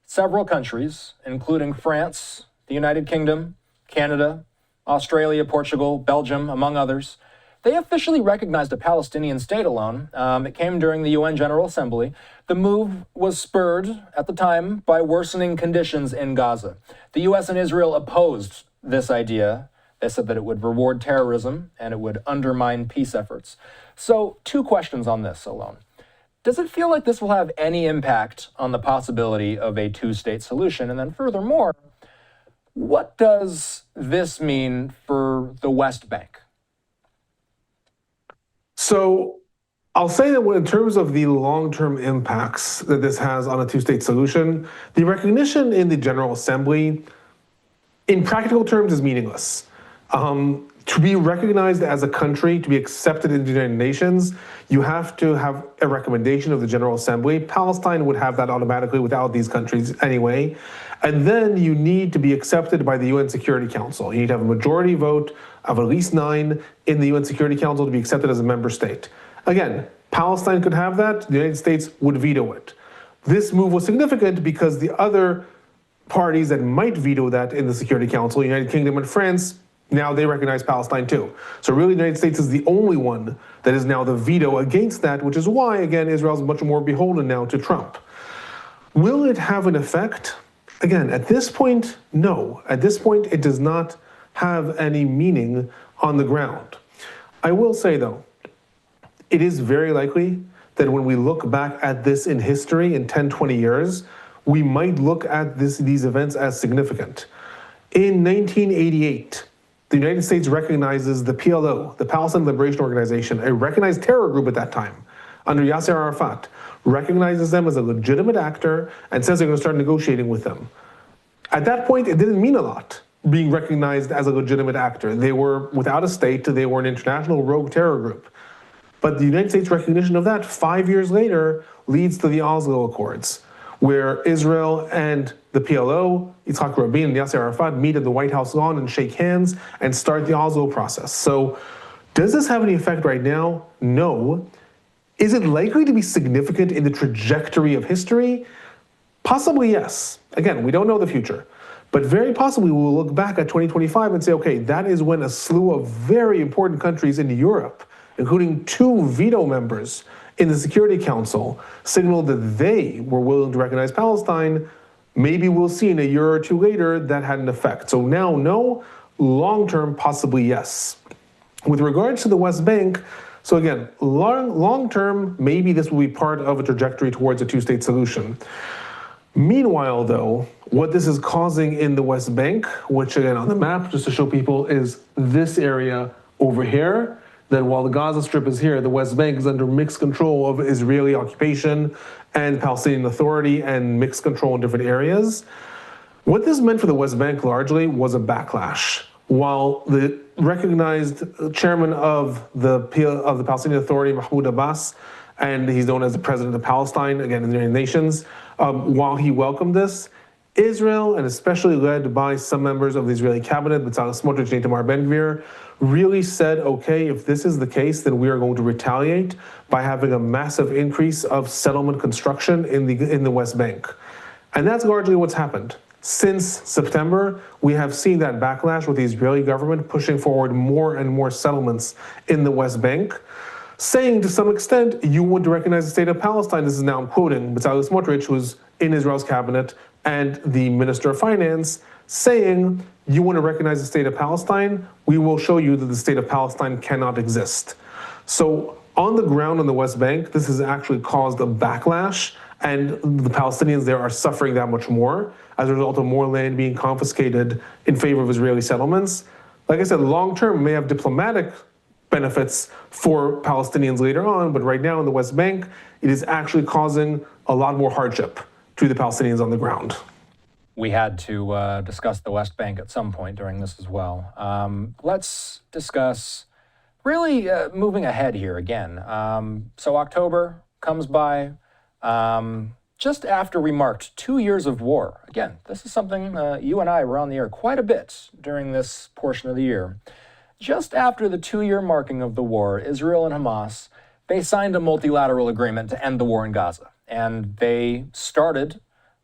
several countries, including France, the United Kingdom, Canada, Australia, Portugal, Belgium, among others, they officially recognized a Palestinian state, Alon. It came during the UN General Assembly. The move was spurred at the time by worsening conditions in Gaza. The US and Israel opposed this idea. They said that it would reward terrorism and it would undermine peace efforts. So, two questions on this, Alon. Does it feel like this will have any impact on the possibility of a two-state solution? And then furthermore, what does this mean for the West Bank? So I'll say that in terms of the long-term impacts that this has on a two-state solution, the recognition in the General Assembly, in practical terms, is meaningless. To be recognized as a country, to be accepted into the United Nations, you have to have a recommendation of the General Assembly. Palestine would have that automatically without these countries anyway. And then you need to be accepted by the UN Security Council. You need to have a majority vote of at least 9 in the UN Security Council to be accepted as a member state. Again, Palestine could have that, the United States would veto it. This move was significant because the other parties that might veto that in the Security Council, United Kingdom and France, now they recognize Palestine too. So really the United States is the only one that is now the veto against that, which is why, again, Israel is much more beholden now to Trump. Will it have an effect? Again, at this point, no. At this point, it does not have any meaning on the ground. I will say, though, it is very likely that when we look back at this in history in 10, 20 years, we might look at these events as significant. In 1988, the United States recognizes the PLO, the Palestinian Liberation Organization, a recognized terror group at that time, under Yasser Arafat, recognizes them as a legitimate actor and says they're going to start negotiating with them. At that point, it didn't mean a lot being recognized as a legitimate actor. They were without a state, they were an international rogue terror group. But the United States recognition of that 5 years later leads to the Oslo Accords, where Israel and the PLO, Yitzhak Rabin and Yasser Arafat, meet at the White House lawn and shake hands and start the Oslo process. So does this have any effect right now? No. Is it likely to be significant in the trajectory of history? Possibly yes. Again, we don't know the future. But very possibly we'll look back at 2025 and say, okay, that is when a slew of very important countries in Europe, including 2 veto members in the Security Council, signaled that they were willing to recognize Palestine. Maybe we'll see in a year or 2 later that had an effect. So now, no. Long-term, possibly yes. With regards to the West Bank, so again, long-term, maybe this will be part of a trajectory towards a two-state solution. Meanwhile, though, what this is causing in the West Bank, which again on the map, just to show people, is this area over here. Then while the Gaza Strip is here, the West Bank is under mixed control of Israeli occupation and Palestinian Authority and mixed control in different areas. What this meant for the West Bank largely was a backlash. While the recognized chairman of the Palestinian Authority, Mahmoud Abbas, and he's known as the president of Palestine, again in the United Nations, while he welcomed this, Israel, and especially led by some members of the Israeli cabinet, Bezalel Smotrich and Itamar Ben-Gvir, really said, okay, if this is the case, then we are going to retaliate by having a massive increase of settlement construction in the West Bank. And that's largely what's happened. Since September, we have seen that backlash with the Israeli government pushing forward more and more settlements in the West Bank, saying to some extent, you want to recognize the state of Palestine. This is now I'm quoting Bezalel Smotrich, who's in Israel's cabinet, and the Minister of Finance, saying, you want to recognize the state of Palestine? We will show you that the state of Palestine cannot exist. So on the ground on the West Bank, this has actually caused a backlash, and the Palestinians there are suffering that much more. as a result of more land being confiscated in favor of Israeli settlements. Like I said, long term may have diplomatic benefits for Palestinians later on, but right now in the West Bank, it is actually causing a lot more hardship to the Palestinians on the ground. We had to discuss the West Bank at some point during this as well. Let's discuss really moving ahead here again. So October comes by just after we marked 2 years of war. Again, this is something you and I were on the air quite a bit during this portion of the year. Just after the 2-year marking of the war, Israel and Hamas, they signed a multilateral agreement to end the war in Gaza. And they started,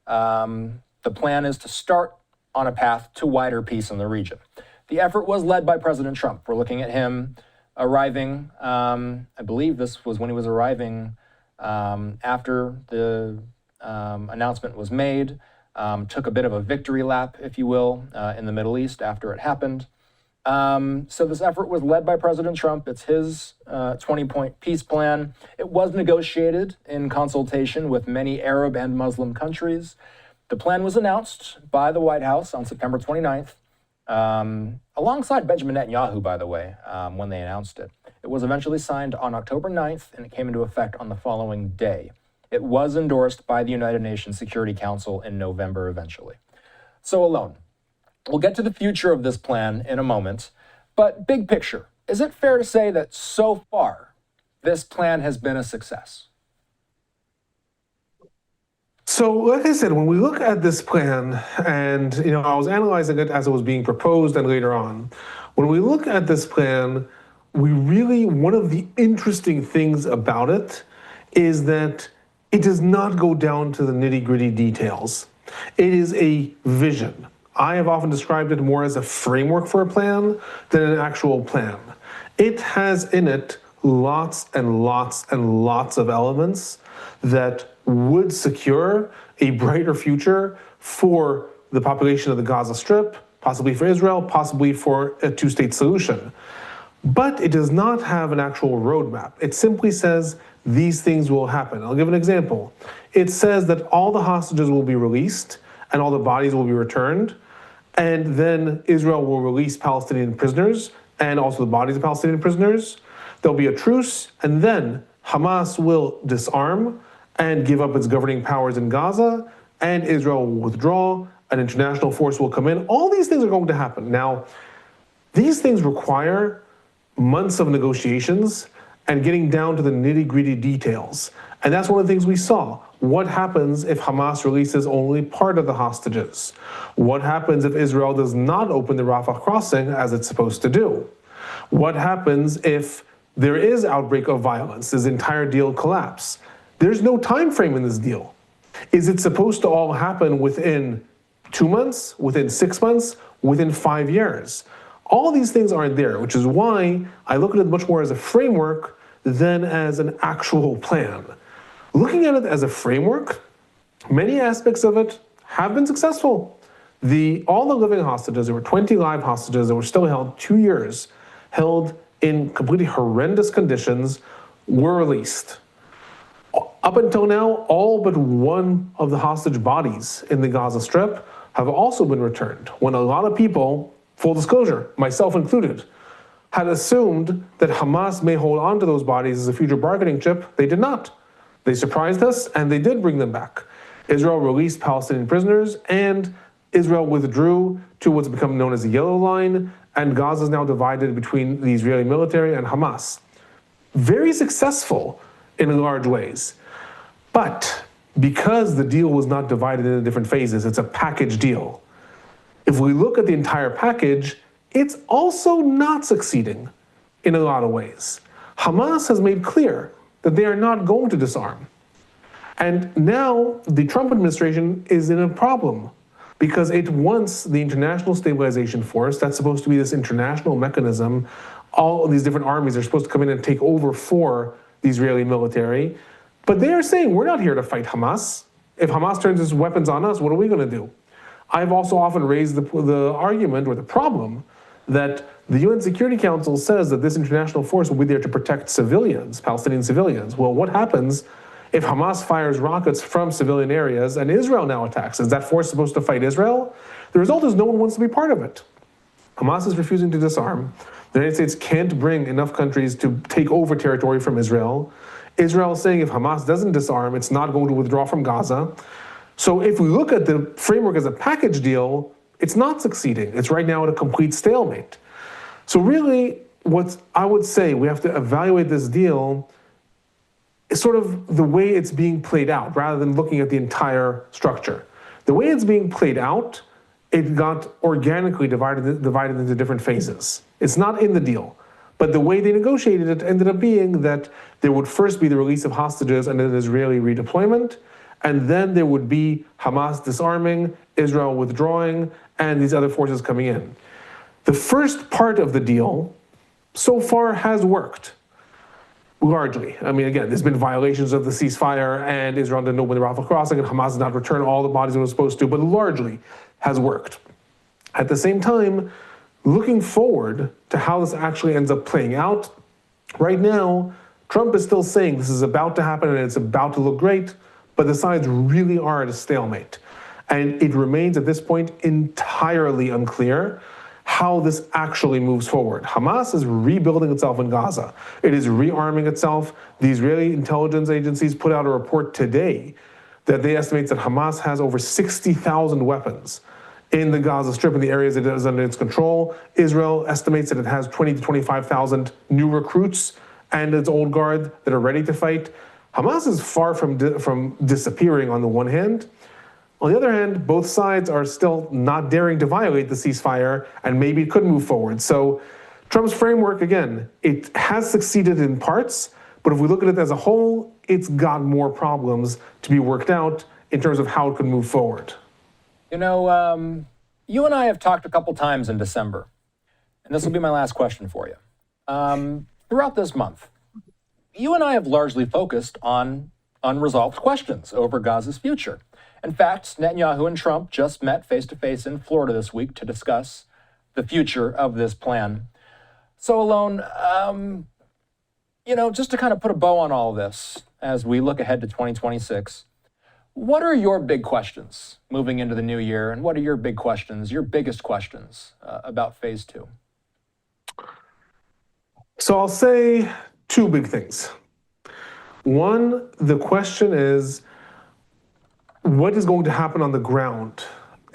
the plan is to start on a path to wider peace in the region. The effort was led by President Trump. We're looking at him arriving, I believe this was when he was arriving after the announcement was made, took a bit of a victory lap, if you will, in the Middle East after it happened. So this effort was led by President Trump. It's his 20-point peace plan. It was negotiated in consultation with many Arab and Muslim countries. The plan was announced by the White House on September 29th, alongside Benjamin Netanyahu, by the way, when they announced it. It was eventually signed on October 9th, and it came into effect on the following day. It was endorsed by the United Nations Security Council in November eventually. So Alon, we'll get to the future of this plan in a moment, but big picture, is it fair to say that so far this plan has been a success? So, like I said, when we look at this plan, and I was analyzing it as it was being proposed and later on, when we look at this plan, one of the interesting things about it is that it does not go down to the nitty-gritty details. It is a vision. I have often described it more as a framework for a plan than an actual plan. It has in it lots and lots and lots of elements that would secure a brighter future for the population of the Gaza Strip, possibly for Israel, possibly for a two-state solution. But it does not have an actual roadmap. It simply says these things will happen. I'll give an example. It says that all the hostages will be released and all the bodies will be returned, and then Israel will release Palestinian prisoners and also the bodies of Palestinian prisoners. There'll be a truce, and then Hamas will disarm and give up its governing powers in Gaza, and Israel will withdraw, an international force will come in. All these things are going to happen. Now, these things require months of negotiations and getting down to the nitty-gritty details. And that's one of the things we saw. What happens if Hamas releases only part of the hostages? What happens if Israel does not open the Rafah crossing as it's supposed to do? What happens if there is outbreak of violence? Does the entire deal collapse? There's no time frame in this deal. Is it supposed to all happen within 2 months, within 6 months, within 5 years? All these things aren't there, which is why I look at it much more as a framework than as an actual plan. Looking at it as a framework, many aspects of it have been successful. All the living hostages, there were 20 live hostages that were still held 2 years, held in completely horrendous conditions, were released. Up until now, all but one of the hostage bodies in the Gaza Strip have also been returned, when a lot of people, full disclosure, myself included, had assumed that Hamas may hold on to those bodies as a future bargaining chip. They did not. They surprised us, and they did bring them back. Israel released Palestinian prisoners, and Israel withdrew to what's become known as the Yellow Line, and Gaza is now divided between the Israeli military and Hamas. Very successful in large ways. But because the deal was not divided into different phases, it's a package deal. If we look at the entire package, it's also not succeeding in a lot of ways. Hamas has made clear that they are not going to disarm. And now the Trump administration is in a problem because it wants the International Stabilization Force, that's supposed to be this international mechanism, all of these different armies are supposed to come in and take over for the Israeli military. But they are saying, we're not here to fight Hamas. If Hamas turns its weapons on us, what are we going to do? I've also often raised the argument or the problem that the UN Security Council says that this international force will be there to protect civilians, Palestinian civilians. Well, what happens If Hamas fires rockets from civilian areas and Israel now attacks, is that force supposed to fight Israel? The result is no one wants to be part of it. Hamas is refusing to disarm. The United States can't bring enough countries to take over territory from Israel. Israel is saying if Hamas doesn't disarm, it's not going to withdraw from Gaza. So if we look at the framework as a package deal, it's not succeeding. It's right now at a complete stalemate. So really, what I would say, we have to evaluate this deal is sort of the way it's being played out, rather than looking at the entire structure. The way it's being played out, it got organically divided into different phases. It's not in the deal. But the way they negotiated it ended up being that there would first be the release of hostages and an Israeli redeployment, and then there would be Hamas disarming, Israel withdrawing, and these other forces coming in. The first part of the deal so far has worked, largely. I mean, again, there's been violations of the ceasefire, and Israel didn't open the Rafah crossing, and Hamas did not return all the bodies it was supposed to, but largely has worked. At the same time, looking forward to how this actually ends up playing out, right now, Trump is still saying this is about to happen and it's about to look great, but the sides really are at a stalemate. And it remains at this point entirely unclear how this actually moves forward. Hamas is rebuilding itself in Gaza. It is rearming itself. The Israeli intelligence agencies put out a report today that they estimate that Hamas has over 60,000 weapons in the Gaza Strip, in the areas it is under its control. Israel estimates that it has 20 to 25,000 new recruits and its old guard that are ready to fight. Hamas is far from disappearing on the one hand. On the other hand, both sides are still not daring to violate the ceasefire, and maybe it could move forward. So Trump's framework, again, it has succeeded in parts, but if we look at it as a whole, it's got more problems to be worked out in terms of how it could move forward. You know, you and I have talked a couple times in December, and this will be my last question for you. Throughout this month, you and I have largely focused on unresolved questions over Gaza's future. In fact, Netanyahu and Trump just met face-to-face in Florida this week to discuss the future of this plan. So, Alon, you know, just to kind of put a bow on all of this as we look ahead to 2026, what are your big questions moving into the new year, and what are your big questions, your biggest questions about phase two? So I'll say two big things. One, the question is, what is going to happen on the ground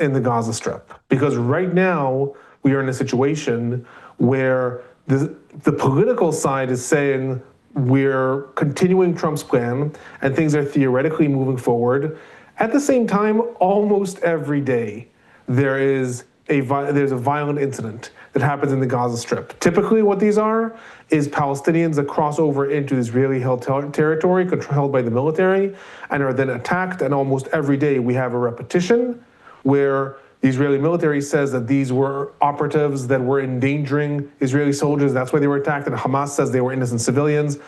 in the Gaza Strip? Because right now, we are in a situation where the political side is saying we're continuing Trump's plan and things are theoretically moving forward. At the same time, almost every day, there's a violent incident that happens in the Gaza Strip. Typically what these are is Palestinians that cross over into Israeli-held territory controlled by the military and are then attacked, and almost every day we have a repetition where the Israeli military says that these were operatives that were endangering Israeli soldiers, that's why they were attacked, and Hamas says they were innocent civilians.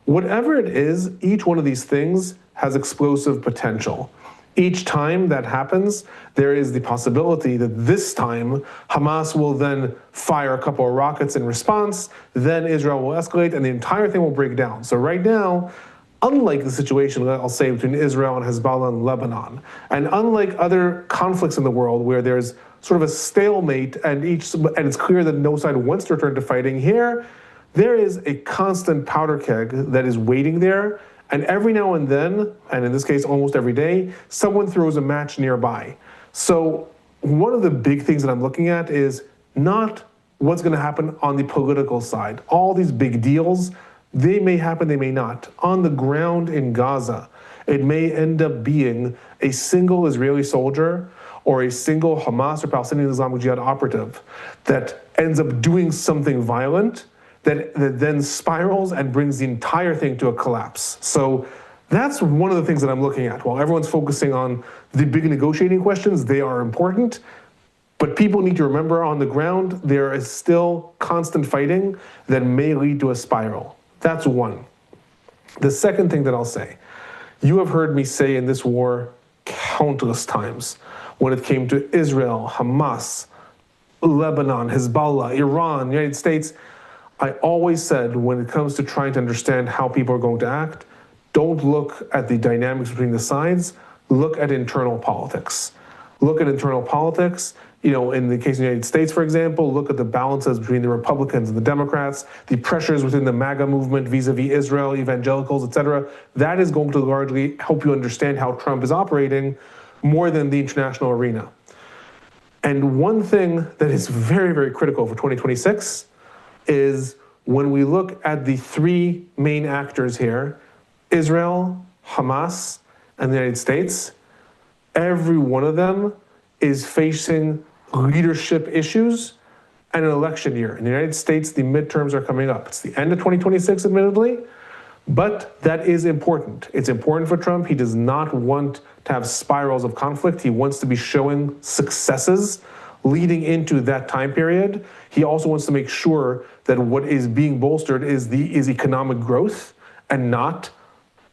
Whatever it is, each one of these things has explosive potential. Each time that happens, there is the possibility that this time Hamas will then fire a couple of rockets in response, then Israel will escalate, and the entire thing will break down. So right now, unlike the situation, I'll say, between Israel and Hezbollah and Lebanon, and unlike other conflicts in the world where there's sort of a stalemate and it's clear that no side wants to return to fighting, here, there is a constant powder keg that is waiting there. And every now and then, and in this case almost every day, someone throws a match nearby. So one of the big things that I'm looking at is not what's going to happen on the political side. All these big deals, they may happen, they may not. On the ground in Gaza, it may end up being a single Israeli soldier or a single Hamas or Palestinian Islamic Jihad operative that ends up doing something violent that then spirals and brings the entire thing to a collapse. So that's one of the things that I'm looking at. While everyone's focusing on the big negotiating questions, they are important, but people need to remember on the ground, there is still constant fighting that may lead to a spiral. That's one. The second thing that I'll say, you have heard me say in this war countless times, when it came to Israel, Hamas, Lebanon, Hezbollah, Iran, United States, I always said when it comes to trying to understand how people are going to act, don't look at the dynamics between the sides, look at internal politics. Look at internal politics. In the case of the United States, for example, look at the balances between the Republicans and the Democrats, the pressures within the MAGA movement vis-a-vis Israel, evangelicals, etc. That is going to largely help you understand how Trump is operating more than the international arena. And one thing that is very, very critical for 2026 is when we look at the three main actors here, Israel, Hamas, and the United States, every one of them is facing leadership issues and an election year. In the United States, the midterms are coming up. It's the end of 2026, admittedly, but that is important. It's important for Trump. He does not want to have spirals of conflict. He wants to be showing successes leading into that time period. He also wants to make sure that what is being bolstered is economic growth and not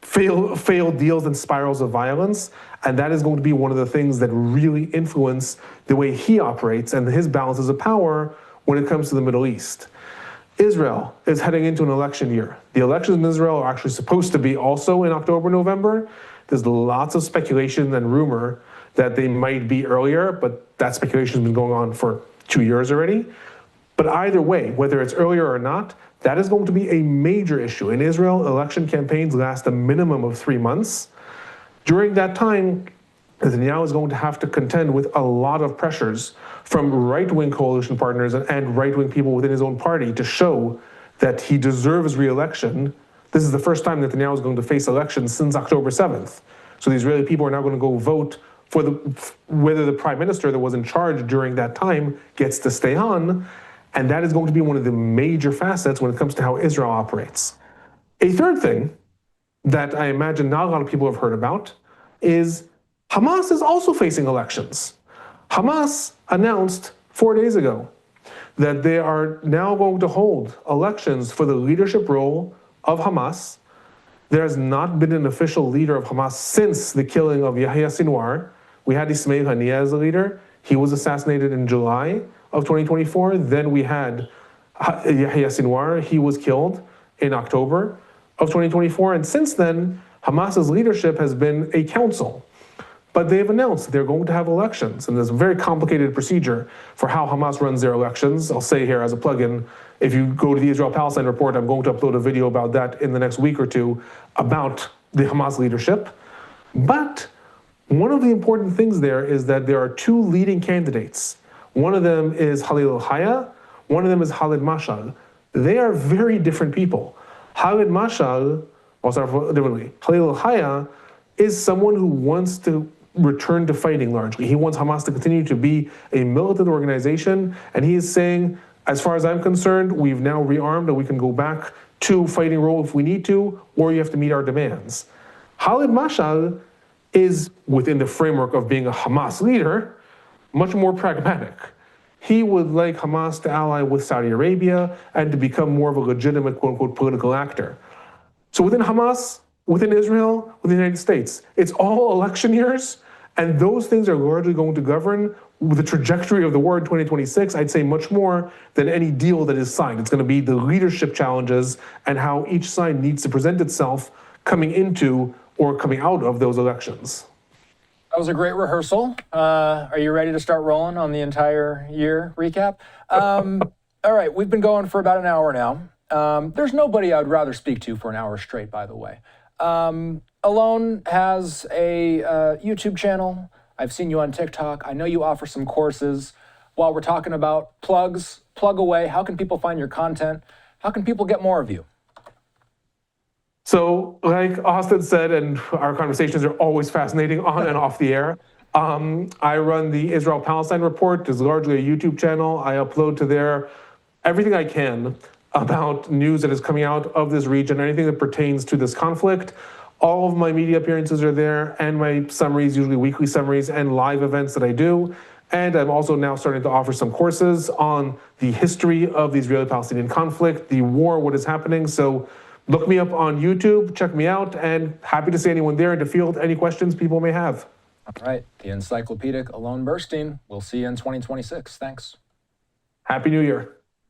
failed deals and spirals of violence. And that is going to be one of the things that really influence the way he operates and his balances of power when it comes to the Middle East. Israel is heading into an election year. The elections in Israel are actually supposed to be also in October, November. There's lots of speculation and rumor that they might be earlier, but that speculation has been going on for 2 years already. But either way, whether it's earlier or not, that is going to be a major issue. In Israel, election campaigns last a minimum of 3 months. During that time, Netanyahu is going to have to contend with a lot of pressures from right-wing coalition partners and right-wing people within his own party to show that he deserves re-election. This is the first time Netanyahu is going to face elections since October 7th. So the Israeli people are now going to go vote for whether the prime minister that was in charge during that time gets to stay on. And that is going to be one of the major facets when it comes to how Israel operates. A third thing that I imagine not a lot of people have heard about is Hamas is also facing elections. Hamas announced 4 days ago that they are now going to hold elections for the leadership role of Hamas. There has not been an official leader of Hamas since the killing of Yahya Sinwar. We had Ismail Haniyeh as a leader. He was assassinated in July of 2024. Then we had Yahya Sinwar. He was killed in October of 2024. And since then, Hamas's leadership has been a council. But they've announced they're going to have elections. And there's a very complicated procedure for how Hamas runs their elections. I'll say here as a plug-in, if you go to the Israel-Palestine report, I'm going to upload a video about that in the next week or two about the Hamas leadership. But one of the important things there is that there are two leading candidates. One of them is Khalil al-Hayya, one of them is Khalid Mashal. They are very different people. Khalid Mashal, differently, Khalil al-Hayya is someone who wants to return to fighting largely. He wants Hamas to continue to be a militant organization, and he is saying, as far as I'm concerned, we've now rearmed and we can go back to fighting role if we need to, or you have to meet our demands. Khalid Mashal is, within the framework of being a Hamas leader, much more pragmatic. He would like Hamas to ally with Saudi Arabia and to become more of a legitimate, quote-unquote, political actor. So within Hamas, within Israel, within the United States, it's all election years, and those things are largely going to govern the trajectory of the war in 2026, I'd say much more than any deal that is signed. It's going to be the leadership challenges and how each side needs to present itself coming into or coming out of those elections. That was a great rehearsal. Are you ready to start rolling on the entire year recap? All right, we've been going for about an hour now. There's nobody I'd rather speak to for an hour straight, by the way. Alon has a YouTube channel. I've seen you on TikTok. I know you offer some courses. While we're talking about plugs, plug away. How can people find your content? How can people get more of you? So like Austin said, and our conversations are always fascinating on and off the air. I run the Israel-Palestine report. It's largely a YouTube channel. I upload to there everything I can about news that is coming out of this region, anything that pertains to this conflict. All of my media appearances are there, and my summaries, usually weekly summaries and live events that I do. And I'm also now starting to offer some courses on the history of the Israeli-Palestinian conflict, the war, what is happening. So look me up on YouTube, check me out, and happy to see anyone there and to field any questions people may have. All right, the encyclopedic Alon Burstein. We'll see you in 2026. Thanks. Happy New Year.